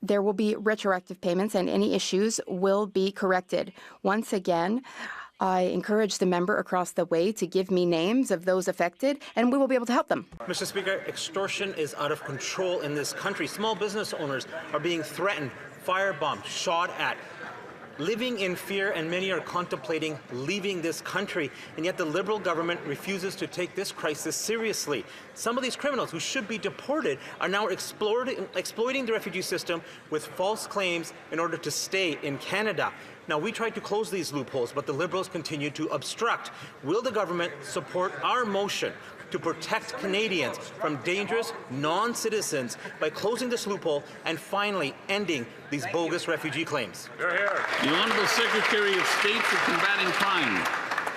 there will be retroactive payments and any issues will be corrected. Once again, I encourage the member across the way to give me names of those affected, and we will be able to help them. Mr. Speaker, extortion is out of control in this country. Small business owners are being threatened, firebombed, shot at, living in fear, and many are contemplating leaving this country, and yet the Liberal government refuses to take this crisis seriously. Some of these criminals who should be deported are now exploiting the refugee system with false claims in order to stay in Canada. Now, we tried to close these loopholes, but the Liberals continue to obstruct. Will the government support our motion to protect Canadians from dangerous non-citizens by closing this loophole and finally ending these bogus refugee claims? The Honourable Secretary of State for Combating Crime.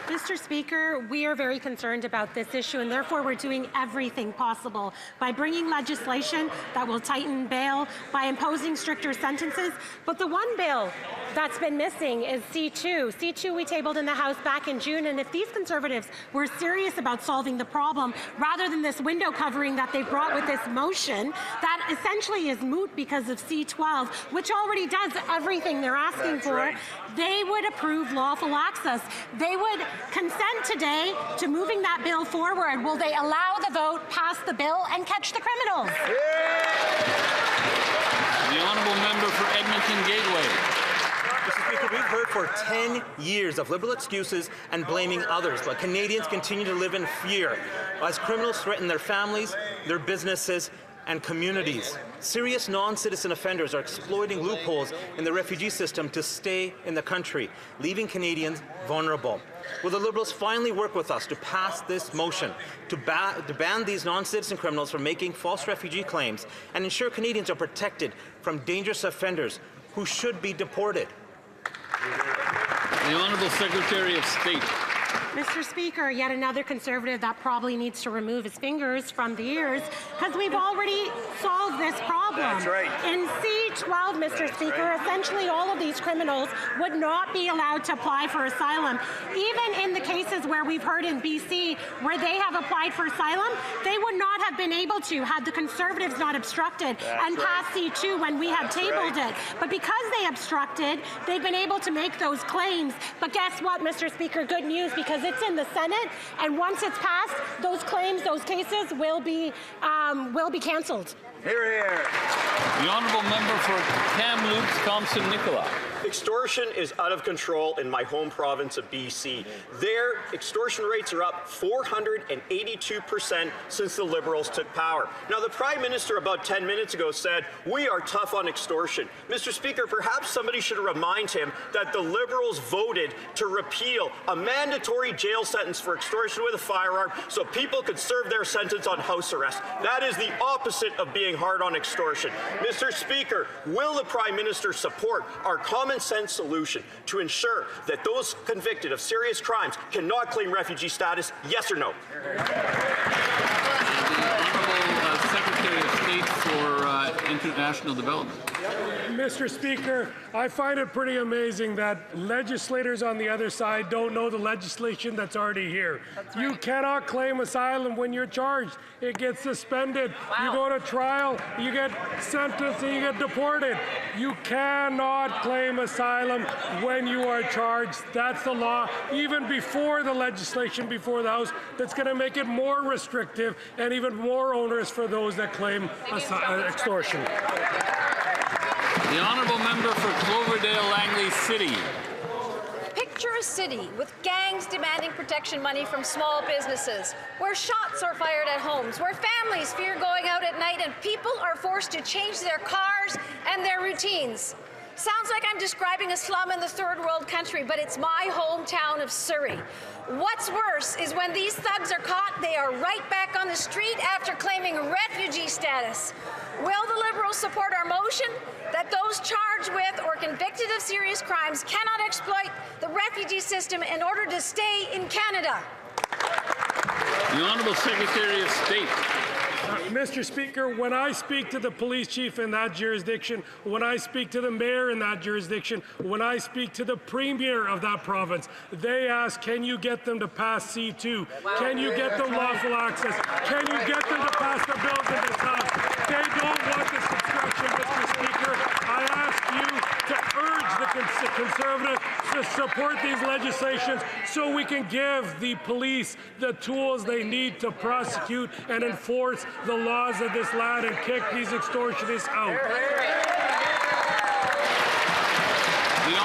Mr. Speaker, we are very concerned about this issue, and therefore we're doing everything possible by bringing legislation that will tighten bail, by imposing stricter sentences. But the one bill that's been missing is C2. C2 we tabled in the House back in June, and if these Conservatives were serious about solving the problem, rather than this window covering that they brought with this motion, that essentially is moot because of C12, which already does everything they're asking for, they would approve lawful access. They would consent today to moving that bill forward. Will they allow the vote, pass the bill, and catch the criminals? The Honourable Member for Edmonton Gateway. Mr. Speaker, we've heard for 10 years of Liberal excuses and blaming others, but Canadians continue to live in fear as criminals threaten their families, their businesses, and communities. Serious non-citizen offenders are exploiting loopholes in the refugee system to stay in the country, leaving Canadians vulnerable. Will the Liberals finally work with us to pass this motion to ban these non-citizen criminals from making false refugee claims and ensure Canadians are protected from dangerous offenders who should be deported? The Honourable Secretary of State. Mr. Speaker, yet another Conservative that probably needs to remove his fingers from the ears, because we've already solved this problem. That's right. In C12, Mr. Speaker, essentially all of these criminals would not be allowed to apply for asylum. Even in the cases where we've heard in BC where they have applied for asylum, they would not have been able to had the Conservatives not obstructed and passed C2 when we had tabled it. But because they obstructed, they've been able to make those claims. But guess what, Mr. Speaker? Good news, because it's in the Senate, and once it's passed, those claims, those cases will be cancelled. Hear, hear. The Honourable Member for Kamloops, Thompson Nicola. Extortion is out of control in my home province of BC. Their extortion rates are up 482% since the Liberals took power. Now, the Prime Minister about 10 minutes ago said, we are tough on extortion. Mr. Speaker, perhaps somebody should remind him that the Liberals voted to repeal a mandatory jail sentence for extortion with a firearm so people could serve their sentence on house arrest. That is the opposite of being hard on extortion. Mr. Speaker, will the Prime Minister support our common sense solution to ensure that those convicted of serious crimes cannot claim refugee status? Yes or no? The Honourable Secretary of State for International Development. Mr. Speaker, I find it pretty amazing that legislators on the other side don't know the legislation that's already here. Right. You cannot claim asylum when you're charged. It gets suspended. Wow. You go to trial, you get sentenced, and you get deported. You cannot claim asylum when you are charged. That's the law, even before the legislation before the House that's going to make it more restrictive and even more onerous for those that claim extortion. The Honourable Member for Cloverdale Langley City. Picture a city with gangs demanding protection money from small businesses, where shots are fired at homes, where families fear going out at night, and people are forced to change their cars and their routines. Sounds like I'm describing a slum in the third world country, but it's my hometown of Surrey. What's worse is when these thugs are caught, they are right back on the street after claiming refugee status. Will the Liberals support our motion that those charged with or convicted of serious crimes cannot exploit the refugee system in order to stay in Canada? The Honourable Secretary of State. Mr. Speaker, when I speak to the police chief in that jurisdiction, when I speak to the mayor in that jurisdiction, when I speak to the premier of that province, they ask, can you get them to pass C2? Can you get them lawful access? Can you get them to pass the bills in this House? They don't want this obstruction, Mr. Speaker. the Conservatives to support these legislations so we can give the police the tools they need to prosecute and enforce the laws of this land and kick these extortionists out. The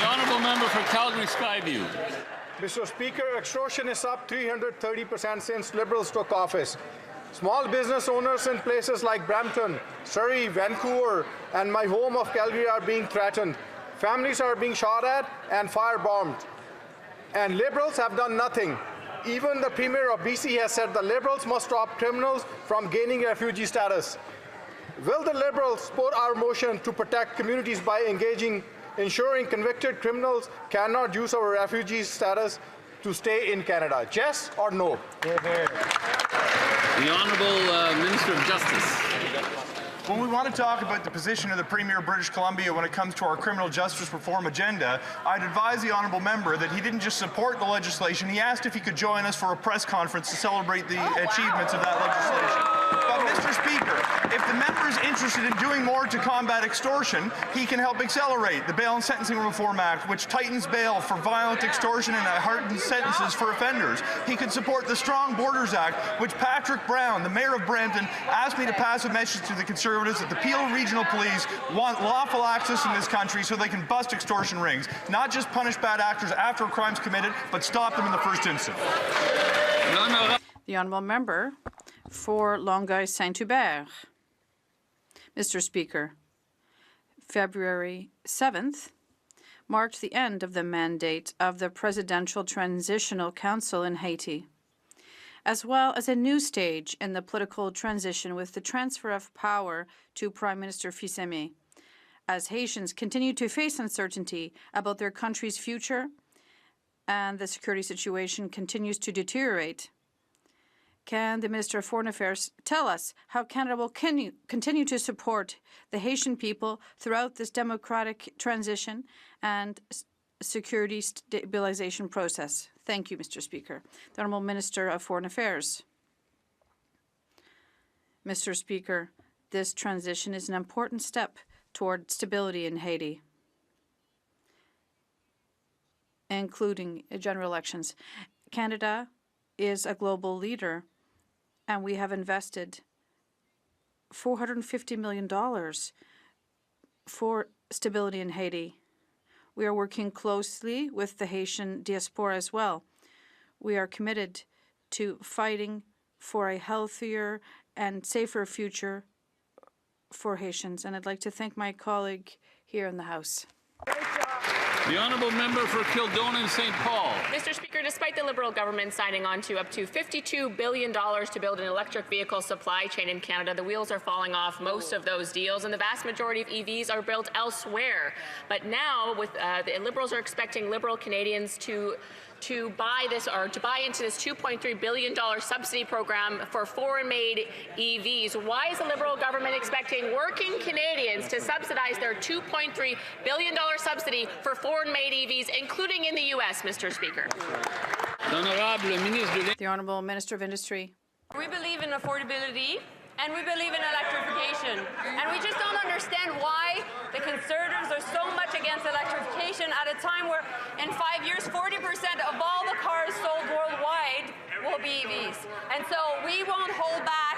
honourable member for Calgary Skyview. Mr. Speaker, extortion is up 330% since Liberals took office. Small business owners in places like Brampton, Surrey, Vancouver, and my home of Calgary are being threatened. Families are being shot at and firebombed. And Liberals have done nothing. Even the Premier of BC has said the Liberals must stop criminals from gaining refugee status. Will the Liberals support our motion to protect communities by ensuring convicted criminals cannot use our refugee status to stay in Canada? Yes or no? The Honourable Minister of Justice. When we want to talk about the position of the Premier of British Columbia when it comes to our criminal justice reform agenda, I'd advise the honourable member that he didn't just support the legislation, he asked if he could join us for a press conference to celebrate the achievements of that legislation. But Mr. Speaker, if the member is interested in doing more to combat extortion, he can help accelerate the Bail and Sentencing Reform Act, which tightens bail for violent extortion and hardens sentences for offenders. He could support the Strong Borders Act, which Patrick Brown, the Mayor of Brampton, asked me to pass a message to the Conservatives that the Peel Regional Police want lawful access in this country so they can bust extortion rings, not just punish bad actors after a crime's committed, but stop them in the first instance. The honourable member for Longueuil Saint-Hubert. Mr. Speaker, February 7th marked the end of the mandate of the Presidential Transitional Council in Haiti, as well as a new stage in the political transition with the transfer of power to Prime Minister Fils-Aimé. As Haitians continue to face uncertainty about their country's future and the security situation continues to deteriorate, can the Minister of Foreign Affairs tell us how Canada will continue to support the Haitian people throughout this democratic transition and security stabilization process? Thank you, Mr. Speaker. The Honourable Minister of Foreign Affairs. Mr. Speaker, this transition is an important step toward stability in Haiti, including general elections. Canada is a global leader, and we have invested $450 million for stability in Haiti. We are working closely with the Haitian diaspora as well. We are committed to fighting for a healthier and safer future for Haitians, and I'd like to thank my colleague here in the House. The honourable member for Kildonan St. Paul. Mr. Speaker, despite the Liberal government signing on to up to $52 billion to build an electric vehicle supply chain in Canada, the wheels are falling off most of those deals, and the vast majority of EVs are built elsewhere. But now, with the Liberals are expecting Liberal Canadians to buy this or to buy into this $2.3 billion subsidy program for foreign-made EVs. Why is the Liberal government expecting working Canadians to subsidize their $2.3 billion subsidy for foreign-made EVs, including in the U.S., Mr. Speaker? The Honourable Minister of Industry. We believe in affordability, and we believe in electrification. And we just don't understand why the Conservatives are so much against electrification at a time where in 5 years, 40% of all the cars sold worldwide will be EVs. And so we won't hold back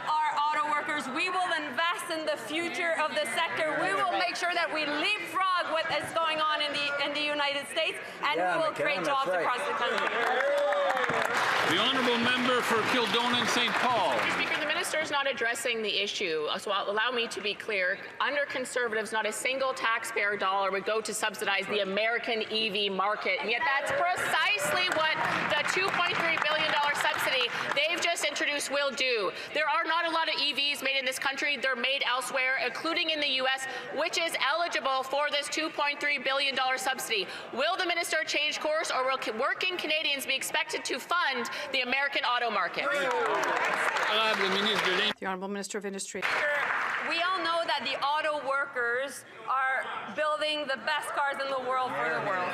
our auto workers. We will invest in the future of the sector. We will make sure that we leapfrog what is going on in the United States, and we will create jobs across the country. The honourable member for Kildonan St. Paul. Mr. Speaker, the minister is not addressing the issue, so allow me to be clear. Under Conservatives, not a single taxpayer dollar would go to subsidize the American EV market, and yet that's precisely what the $2.3 billion subsidy they've just introduced will do. There are not a lot of EVs made in this country. They're made elsewhere, including in the U.S., which is eligible for this $2.3 billion subsidy. Will the minister change course, or will working Canadians be expected to fund the American auto market? The Honourable Minister of Industry. We all know that the auto workers are building the best cars in the world for the world.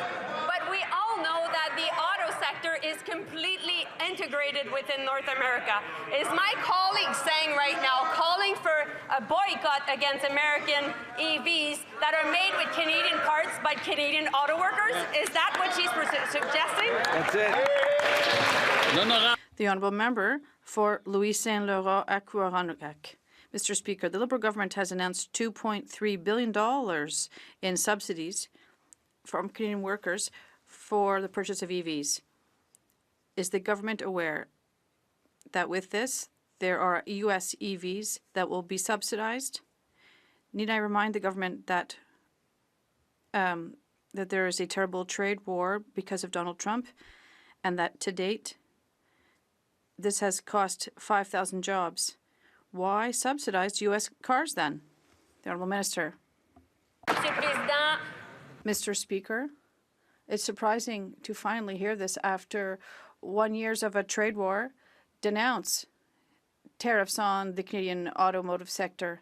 But but we all know that the auto sector is completely integrated within North America. Is my colleague saying right now, calling for a boycott against American EVs that are made with Canadian parts by Canadian auto workers? Is that what she's suggesting? That's it. The honourable member for Louis Saint Laurent Aquaranac. Mr. Speaker, the Liberal government has announced $2.3 billion in subsidies from Canadian workers for the purchase of EVs. Is the government aware that with this, there are U.S. EVs that will be subsidized? Need I remind the government that that there is a terrible trade war because of Donald Trump, and that to date, this has cost 5,000 jobs. Why subsidize U.S. cars then? The Honourable Minister. Mr. Speaker, it's surprising to finally hear this after 1 year of a trade war denounce tariffs on the Canadian automotive sector.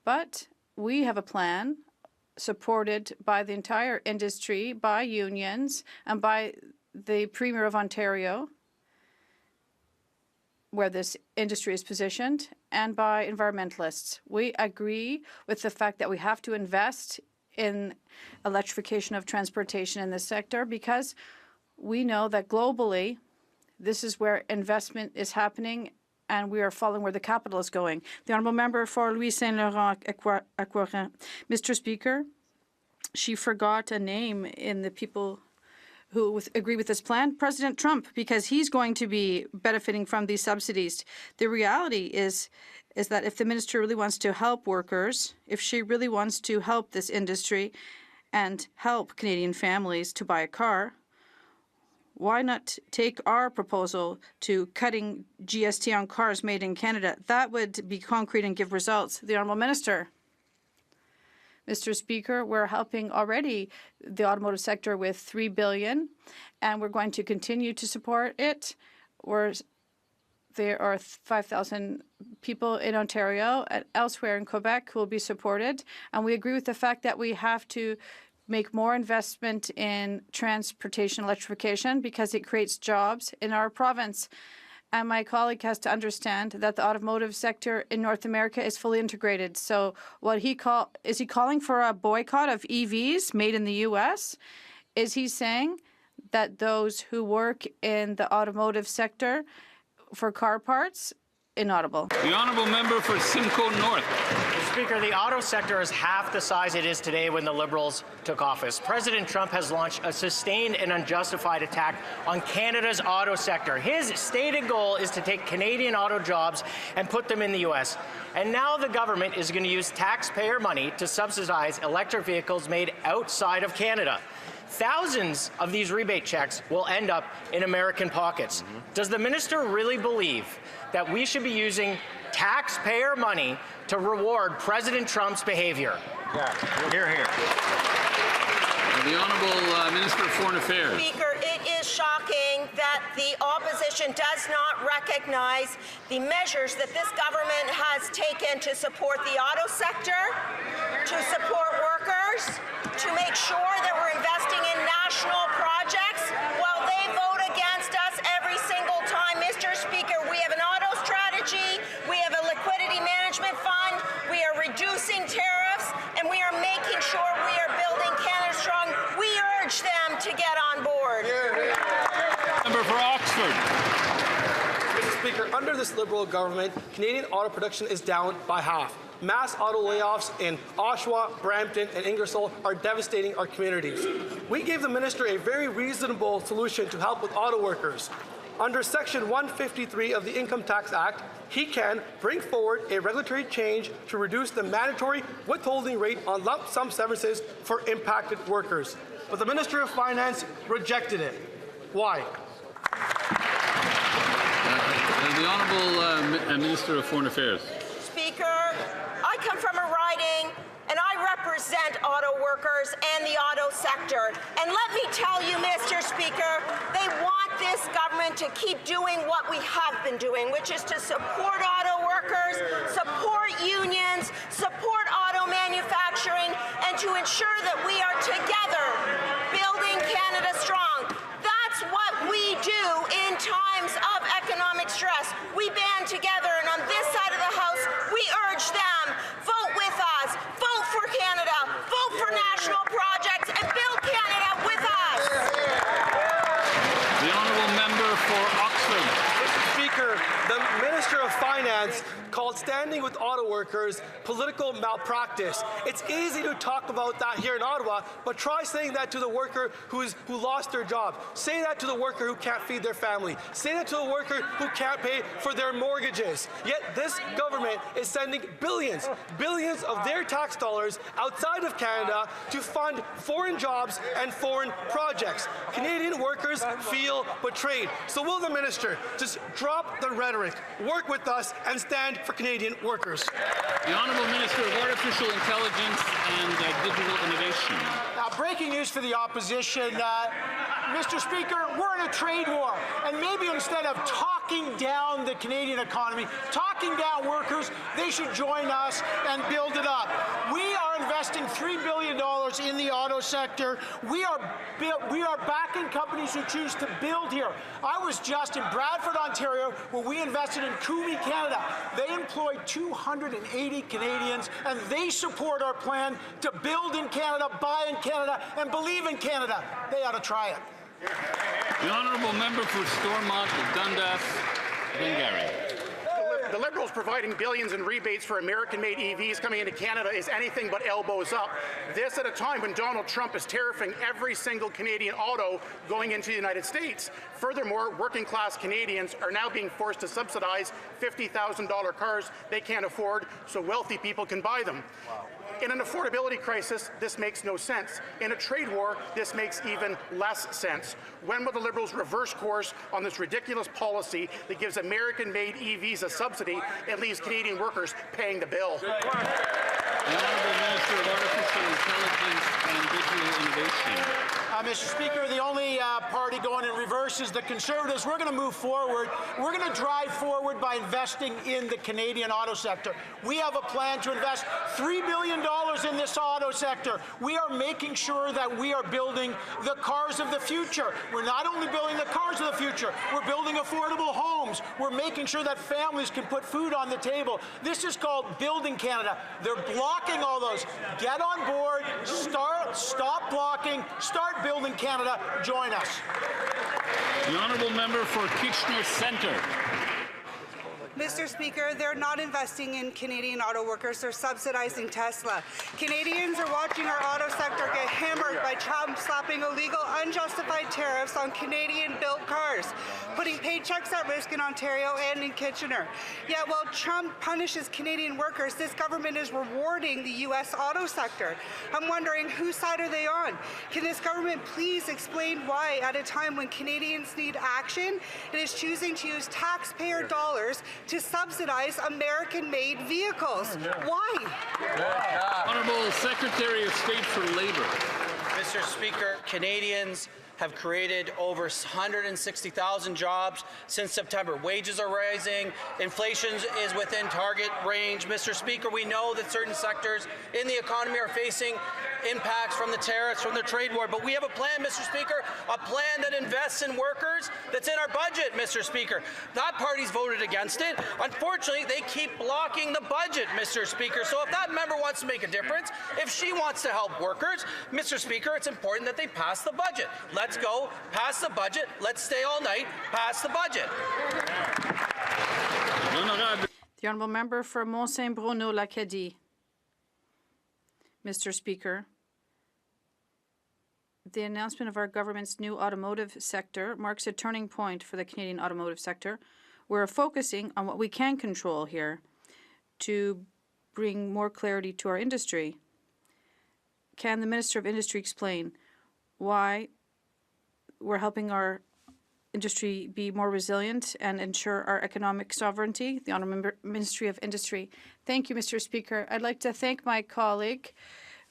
But we have a plan supported by the entire industry, by unions, and by the Premier of Ontario, where this industry is positioned, and by environmentalists. We agree with the fact that we have to invest in electrification of transportation in this sector because we know that globally this is where investment is happening and we are following where the capital is going. The honourable member for Louis Saint Laurent Aquarin. Mr. Speaker, she forgot a name in the people who agree with this plan, President Trump, because he's going to be benefiting from these subsidies. The reality is that if the minister really wants to help workers, if she really wants to help this industry and help Canadian families to buy a car, why not take our proposal to cutting GST on cars made in Canada? That would be concrete and give results. The Honourable Minister. Mr. Speaker, we're helping already the automotive sector with $3 billion, and we're going to continue to support it. There are 5,000 people in Ontario and elsewhere in Quebec who will be supported, and we agree with the fact that we have to make more investment in transportation electrification because it creates jobs in our province. And my colleague has to understand that the automotive sector in North America is fully integrated. So is he calling for a boycott of EVs made in the U.S.? Is he saying that those who work in the automotive sector for car parts? Inaudible. The honourable member for Simcoe North. Mr. Speaker, the auto sector is half the size it is today when the Liberals took office. President Trump has launched a sustained and unjustified attack on Canada's auto sector. His stated goal is to take Canadian auto jobs and put them in the U.S. And now the government is going to use taxpayer money to subsidize electric vehicles made outside of Canada. Thousands of these rebate checks will end up in American pockets. Does the minister really believe that we should be using taxpayer money to reward President Trump's behavior? Yeah, hear, hear. The Honourable Minister of Foreign Affairs. Speaker, it is shocking that the opposition does not recognize the measures that this government has taken to support the auto sector, to support workers, to make sure that we're investing in national projects while they vote against us every single time. Mr. Speaker, we have an auto strategy, we have a liquidity management fund, we are reducing tariffs, and we are making sure we are building Canada strong. We urge them to get on board. Member for Oxford. Mr. Speaker, under this Liberal government, Canadian auto production is down by half. Mass auto layoffs in Oshawa, Brampton, and Ingersoll are devastating our communities. We gave the minister a very reasonable solution to help with auto workers. Under Section 153 of the Income Tax Act, he can bring forward a regulatory change to reduce the mandatory withholding rate on lump sum severances for impacted workers. But the Minister of Finance rejected it. Why? The Honourable Minister of Foreign Affairs. Speaker, I come from a riding and I represent auto workers and the auto sector. And let me tell you, Mr. Speaker, they want this government to keep doing what we have been doing, which is to support auto workers, support support auto manufacturing, and to ensure that we are together building Canada strong. That's what we do in times of economic stress. We band together, and on this side of the House, we urge them, vote with us, vote for Canada, vote for national projects, and build Canada with us. The honourable member for Oxford. Speaker, the Minister of Finance called standing with auto workers political malpractice. It's easy to talk about that here in Ottawa, but try saying that to the worker who lost their job. Say that to the worker who can't feed their family. Say that to the worker who can't pay for their mortgages. Yet this government is sending billions of their tax dollars outside of Canada to fund foreign jobs and foreign projects. Canadian workers feel betrayed. So will the minister just drop the rhetoric, work with us, and stand for Canadian workers? The Honourable Minister of Artificial Intelligence and Digital Innovation. Breaking news for the opposition. Mr. Speaker, we're in a trade war, and maybe instead of talking down the Canadian economy, talking down workers, they should join us and build it up. We are investing $3 billion in the auto sector. We are backing companies who choose to build here. I was just in Bradford, Ontario, where we invested in Kumi Canada. They employ 280 Canadians, and they support our plan to build in Canada, buy in Canada, and believe in Canada. They ought to try it. The honourable member for Stormont, Dundas, Glengarry. The Liberals providing billions in rebates for American-made EVs coming into Canada is anything but elbows up. This at a time when Donald Trump is tariffing every single Canadian auto going into the United States. Furthermore, working-class Canadians are now being forced to subsidize $50,000 cars they can't afford so wealthy people can buy them. Wow. In an affordability crisis, this makes no sense. In a trade war, this makes even less sense. When will the Liberals reverse course on this ridiculous policy that gives American-made EVs a subsidy and leaves Canadian workers paying the bill? The Honourable Minister of Artificial Intelligence and Digital Innovation. Mr. Speaker, the only party going in reverse is the Conservatives. We're going to move forward. We're going to drive forward by investing in the Canadian auto sector. We have a plan to invest $3 billion in this auto sector. We are making sure that we are building the cars of the future. We're not only building the cars of the future, we're building affordable homes. We're making sure that families can put food on the table. This is called Building Canada. They're blocking all those. Get on board, stop blocking, start building Canada. Join us. The honourable member for Kitchener Centre. Mr. Speaker, they're not investing in Canadian auto workers, they're subsidizing Tesla. Canadians are watching our auto sector get hammered by Trump slapping illegal, unjustified tariffs on Canadian-built cars, putting paychecks at risk in Ontario and in Kitchener. Yet while Trump punishes Canadian workers, this government is rewarding the U.S. auto sector. I'm wondering, whose side are they on? Can this government please explain why, at a time when Canadians need action, it is choosing to use taxpayer dollars to subsidize American-made vehicles? Why? Honourable Secretary of State for Labour. Mr. Speaker, Canadians have created over 160,000 jobs since September. Wages are rising. Inflation is within target range. Mr. Speaker, we know that certain sectors in the economy are facing impacts from the tariffs, from the trade war, but we have a plan, Mr. Speaker, a plan that invests in workers that's in our budget, Mr. Speaker. That party's voted against it. Unfortunately, they keep blocking the budget, Mr. Speaker. So if that member wants to make a difference, if she wants to help workers, Mr. Speaker, it's important that they pass the budget. Let's go, pass the budget. Let's stay all night, pass the budget. The honourable member for Mont-Saint-Bruno-L'Acadie. Mr. Speaker, the announcement of our government's new automotive sector marks a turning point for the Canadian automotive sector. We're focusing on what we can control here to bring more clarity to our industry. Can the Minister of Industry explain why we're helping our industry be more resilient and ensure our economic sovereignty? The Honourable Ministry of Industry. Thank you, Mr. Speaker. I'd like to thank my colleague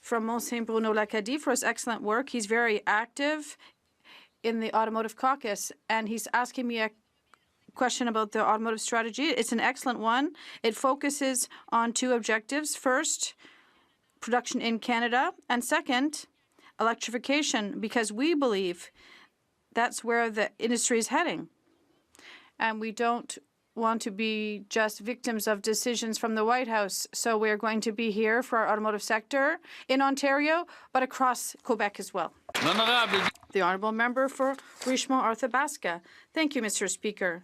from Mont-Saint-Bruno-L'Acadie for his excellent work. He's very active in the Automotive Caucus, and he's asking me a question about the automotive strategy. It's an excellent one. It focuses on two objectives. First, production in Canada, and second, electrification because we believe that's where the industry is heading. And we don't want to be just victims of decisions from the White House. So we're going to be here for our automotive sector in Ontario, but across Quebec as well. The Honourable Member for Richmond-Arthabaska. Thank you, Mr. Speaker.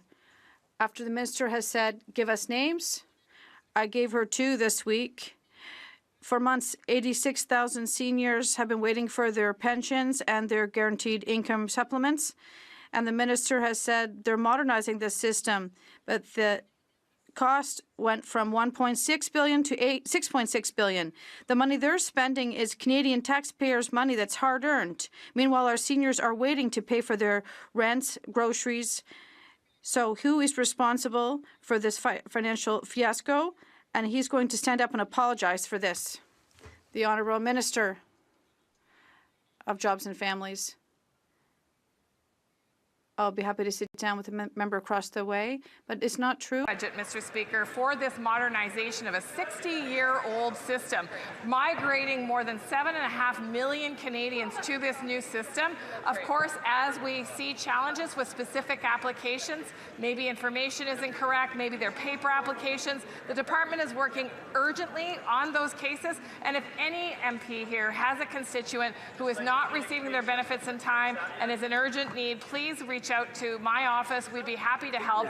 After the Minister has said, give us names, I gave her 2 this week. For months, 86,000 seniors have been waiting for their pensions and their guaranteed income supplements. And the Minister has said they're modernizing this system, but the cost went from $1.6 billion to $6.6 billion. The money they're spending is Canadian taxpayers' money that's hard-earned. Meanwhile, our seniors are waiting to pay for their rents, groceries. So who is responsible for this financial fiasco? And he's going to stand up and apologize for this. The Honourable Minister of Jobs and Families. I'll be happy to sit down with the member across the way, but it's not true. Budget, Mr. Speaker, for this modernization of a 60-year-old system, migrating more than 7.5 million Canadians to this new system. Of course, as we see challenges with specific applications, maybe information is incorrect, maybe they're paper applications, the department is working urgently on those cases. And if any MP here has a constituent who is not receiving their benefits in time and is in urgent need, please reach out to my office. We'd be happy to help.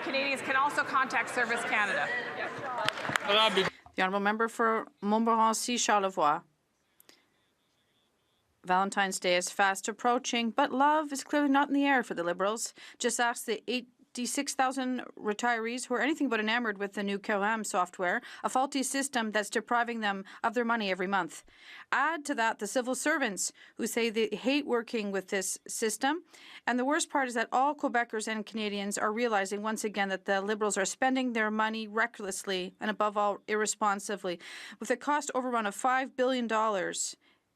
Canadians can also contact Service Canada. The Honourable Member for Montmorency-Charlevoix. Valentine's Day is fast approaching, but love is clearly not in the air for the Liberals. Just ask the 86,000 retirees who are anything but enamored with the new COAM software, a faulty system that's depriving them of their money every month. Add to that the civil servants who say they hate working with this system. And the worst part is that all Quebecers and Canadians are realizing once again that the Liberals are spending their money recklessly and above all irresponsibly. With a cost overrun of $5 billion,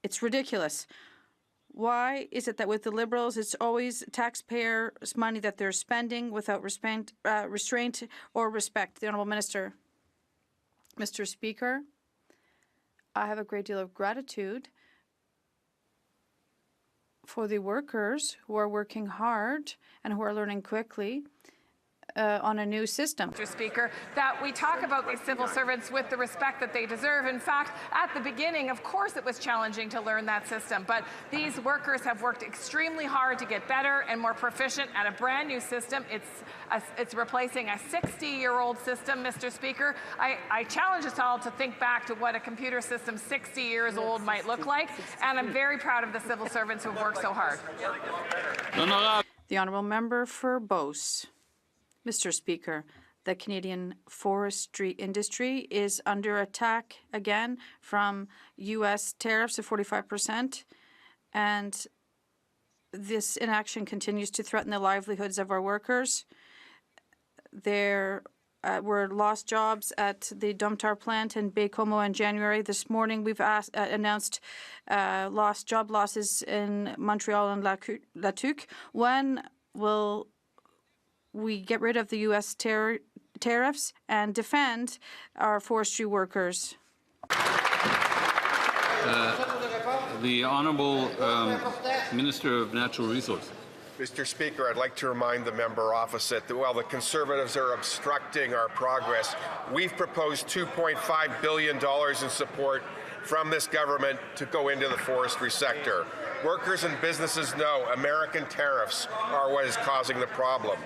it's ridiculous. Why is it that with the Liberals, it's always taxpayers' money that they're spending without restraint or respect? The Honourable Minister. Mr. Speaker, I have a great deal of gratitude for the workers who are working hard and who are learning quickly on a new system. Mr. Speaker, that we talk about these civil servants with the respect that they deserve. In fact, at the beginning, of course, it was challenging to learn that system, but these workers have worked extremely hard to get better and more proficient at a brand new system. It's replacing a 60-year-old system, Mr. Speaker. I challenge us all to think back to what a computer system 60 years old might look like, and I'm very proud of the civil servants who have worked so hard. The Honourable Member for Beauce. Mr. Speaker, the Canadian forestry industry is under attack again from U.S. tariffs of 45%, and this inaction continues to threaten the livelihoods of our workers. There were lost jobs at the Domtar plant in Baie-Comeau in January. This morning, we've announced job losses in Montreal and La Tuque. When will we get rid of the U.S. tariffs and defend our forestry workers? The Honourable Minister of Natural Resources. Mr. Speaker, I'd like to remind the member opposite that while the Conservatives are obstructing our progress, we've proposed $2.5 billion in support from this government to go into the forestry sector. Workers and businesses know American tariffs are what is causing the problem.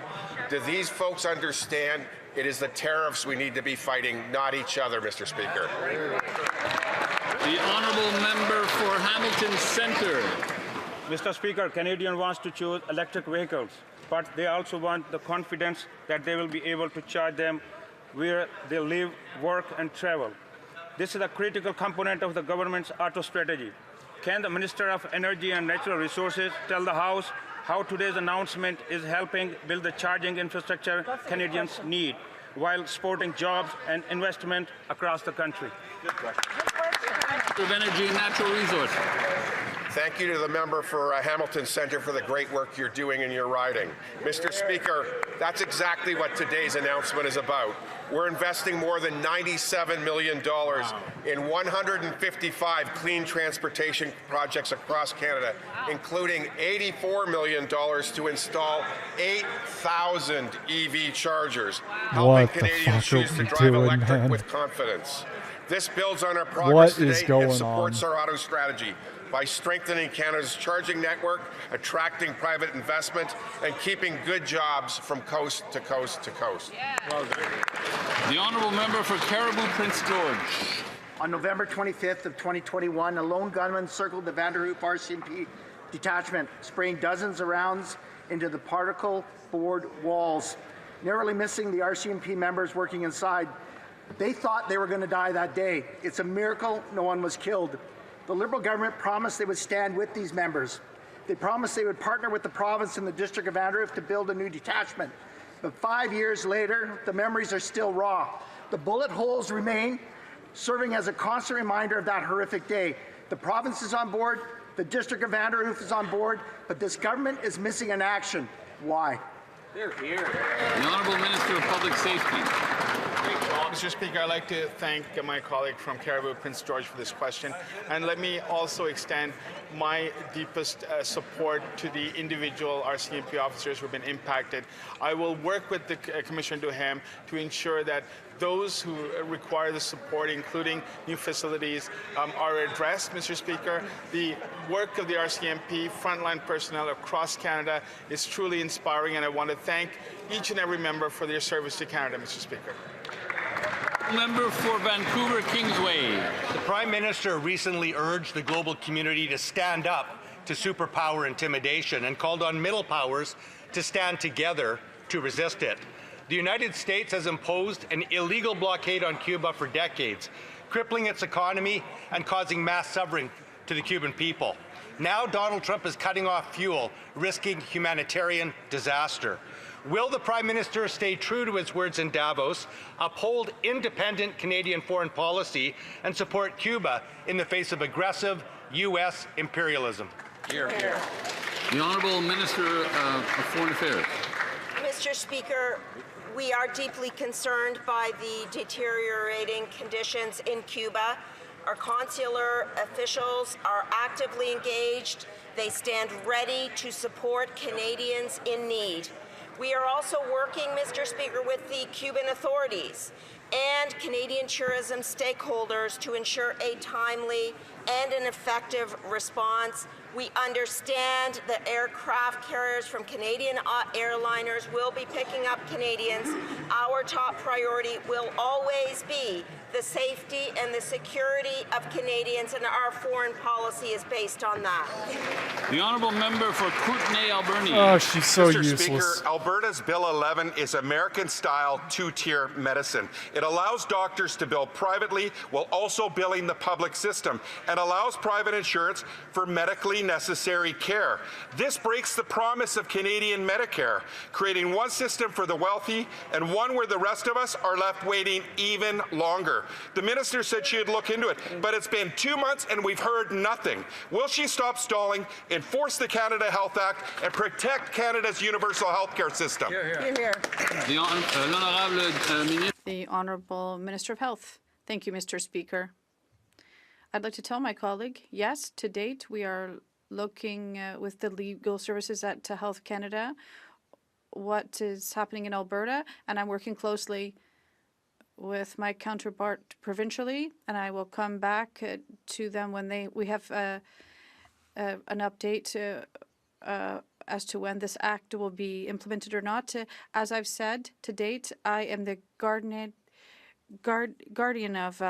Do these folks understand it is the tariffs we need to be fighting, not each other, Mr. Speaker? The Honourable Member for Hamilton Centre. Mr. Speaker, Canadians want to choose electric vehicles, but they also want the confidence that they will be able to charge them where they live, work, and travel. This is a critical component of the government's auto strategy. Can the Minister of Energy and Natural Resources tell the House how today's announcement is helping build the charging infrastructure Canadians need while supporting jobs and investment across the country? Minister of Energy and Natural Resources. Thank you to the member for Hamilton Centre for the great work you're doing in your riding. Mr. Speaker, that's exactly what today's announcement is about. We're investing more than $97 million in 155 clean transportation projects across Canada, including $84 million to install 8,000 EV chargers, helping Canadians choose to drive electric with confidence. This builds on our progress today and supports our auto strategy by strengthening Canada's charging network, attracting private investment, and keeping good jobs from coast to coast to coast. Well done. The honourable member for Caribou Prince George. On November 25th of 2021, a lone gunman circled the Vanderhoop RCMP detachment, spraying dozens of rounds into the particle board walls, narrowly missing the RCMP members working inside. They thought they were going to die that day. It's a miracle no one was killed. The Liberal government promised they would stand with these members. They promised they would partner with the province and the District of Vanderhoof to build a new detachment. But 5 years later, the memories are still raw. The bullet holes remain, serving as a constant reminder of that horrific day. The province is on board, the District of Vanderhoof is on board, but this government is missing an action. Why? Here, here. The Honourable Minister of Public Safety. Mr. Speaker, I'd like to thank my colleague from Caribou Prince George for this question, and let me also extend my deepest support to the individual RCMP officers who have been impacted. I will work with the Commissioner Duhem to ensure that those who require the support, including new facilities, are addressed, Mr. Speaker. The work of the RCMP frontline personnel across Canada is truly inspiring, and I want to thank each and every member for their service to Canada, Mr. Speaker. Member for Vancouver Kingsway. The Prime Minister recently urged the global community to stand up to superpower intimidation and called on middle powers to stand together to resist it. The United States has imposed an illegal blockade on Cuba for decades, crippling its economy and causing mass suffering to the Cuban people. Now Donald Trump is cutting off fuel, risking humanitarian disaster. Will the Prime Minister stay true to his words in Davos, uphold independent Canadian foreign policy, and support Cuba in the face of aggressive U.S. imperialism? Here, here. The Honourable Minister of Foreign Affairs. Mr. Speaker, we are deeply concerned by the deteriorating conditions in Cuba. Our consular officials are actively engaged. They stand ready to support Canadians in need. We are also working, Mr. Speaker, with the Cuban authorities and Canadian tourism stakeholders to ensure a timely and an effective response. We understand that aircraft carriers from Canadian airliners will be picking up Canadians. Our top priority will always be the safety and the security of Canadians, and our foreign policy is based on that. The Honourable Member for Kootenay, Alberni. Oh, she's so Mr. useless. Speaker, Alberta's Bill 11 is American-style two-tier medicine. It allows doctors to bill privately while also billing the public system and allows private insurance for medically necessary care. This breaks the promise of Canadian Medicare, creating one system for the wealthy and one where the rest of us are left waiting even longer. The minister said she'd look into it, but it's been 2 months and we've heard nothing. Will she stop stalling, enforce the Canada Health Act, and protect Canada's universal health care system? The Honourable Minister of Health. Thank you, Mr. Speaker. I'd like to tell my colleague, yes, to date, we are looking with the legal services at Health Canada what is happening in Alberta, and I'm working closely with my counterpart provincially, and I will come back to them when we have an update as to when this act will be implemented or not. As I've said, to date, I am the guardian of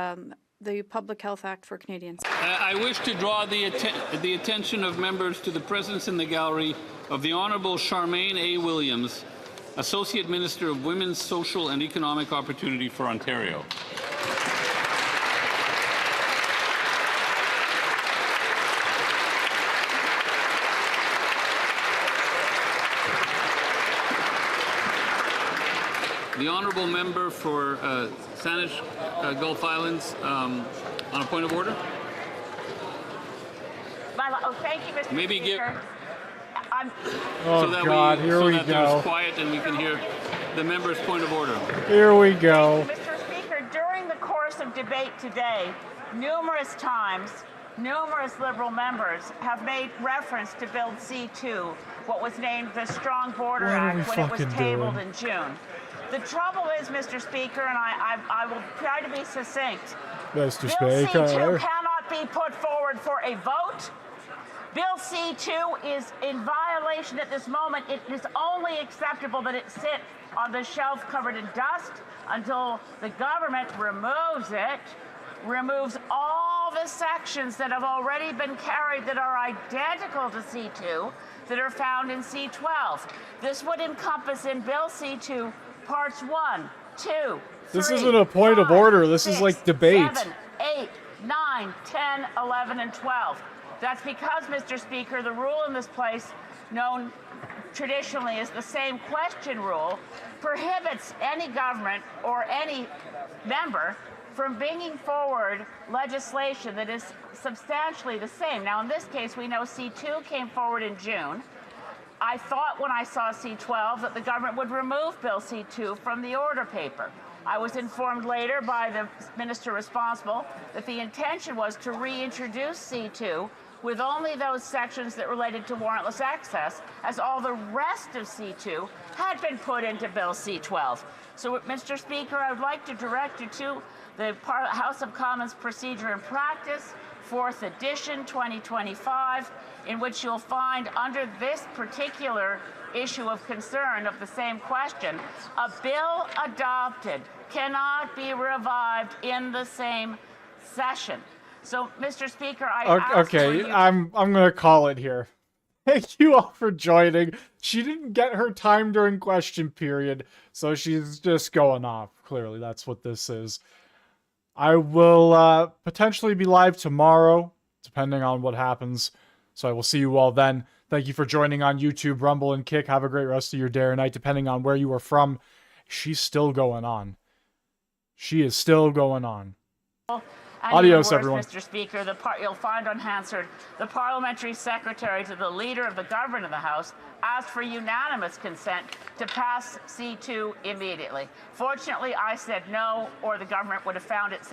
the Public Health Act for Canadians. I wish to draw the attention of members to the presence in the gallery of the Honourable Charmaine A. Williams, Associate Minister of Women's Social and Economic Opportunity for Ontario. The Honourable Member for Saanich Gulf Islands, on a point of order. Oh, thank you, Mr. Maybe Speaker. Oh, so that God, here we there's go. quiet and we can hear the member's point of order. Here we go. Mr. Speaker, during the course of debate today, numerous times, numerous Liberal members have made reference to Bill C-2, what was named the Strong Border What are we Act when it was fucking tabled doing? in June. The trouble is, Mr. Speaker, and I will try to be succinct, Mr. Bill Speaker. C-2 cannot be put forward for a vote. Bill C-2 is in violation at this moment. It is only acceptable that it sit on the shelf covered in dust until the government removes it, removes all the sections that have already been carried that are identical to C-2 that are found in C-12. This would encompass in Bill C-2 parts 1, 2, This 3, isn't a point of 5, order. This 6, is like debate. 7, 8, 9, 10, 11, and 12. That's because, Mr. Speaker, the rule in this place, known traditionally as the same question rule, prohibits any government or any member from bringing forward legislation that is substantially the same. Now, in this case, we know C-2 came forward in June. I thought when I saw C-12 that the government would remove Bill C-2 from the order paper. I was informed later by the minister responsible that the intention was to reintroduce C-2 with only those sections that related to warrantless access, as all the rest of C-2 had been put into Bill C-12. So, Mr. Speaker, I would like to direct you to the House of Commons Procedure and Practice, 4th edition, 2025, in which you'll find under this particular issue of concern of the same question, a bill adopted cannot be revived in the same session. So, Mr. Speaker, I ask for Okay, you. I'm gonna call it here. Thank you all for joining. She didn't get her time during question period, so she's just going off. Clearly, that's what this is. I will potentially be live tomorrow, depending on what happens. So I will see you all then. Thank you for joining on YouTube, Rumble, and Kick. Have a great rest of your day or night, depending on where you are from. She's still going on. She is still going on. And Adios, even worse, everyone. Mr. Speaker, you'll find unanswered, the parliamentary secretary to the leader of the government of the House asked for unanimous consent to pass C-2 immediately. Fortunately, I said no, or the government would have found it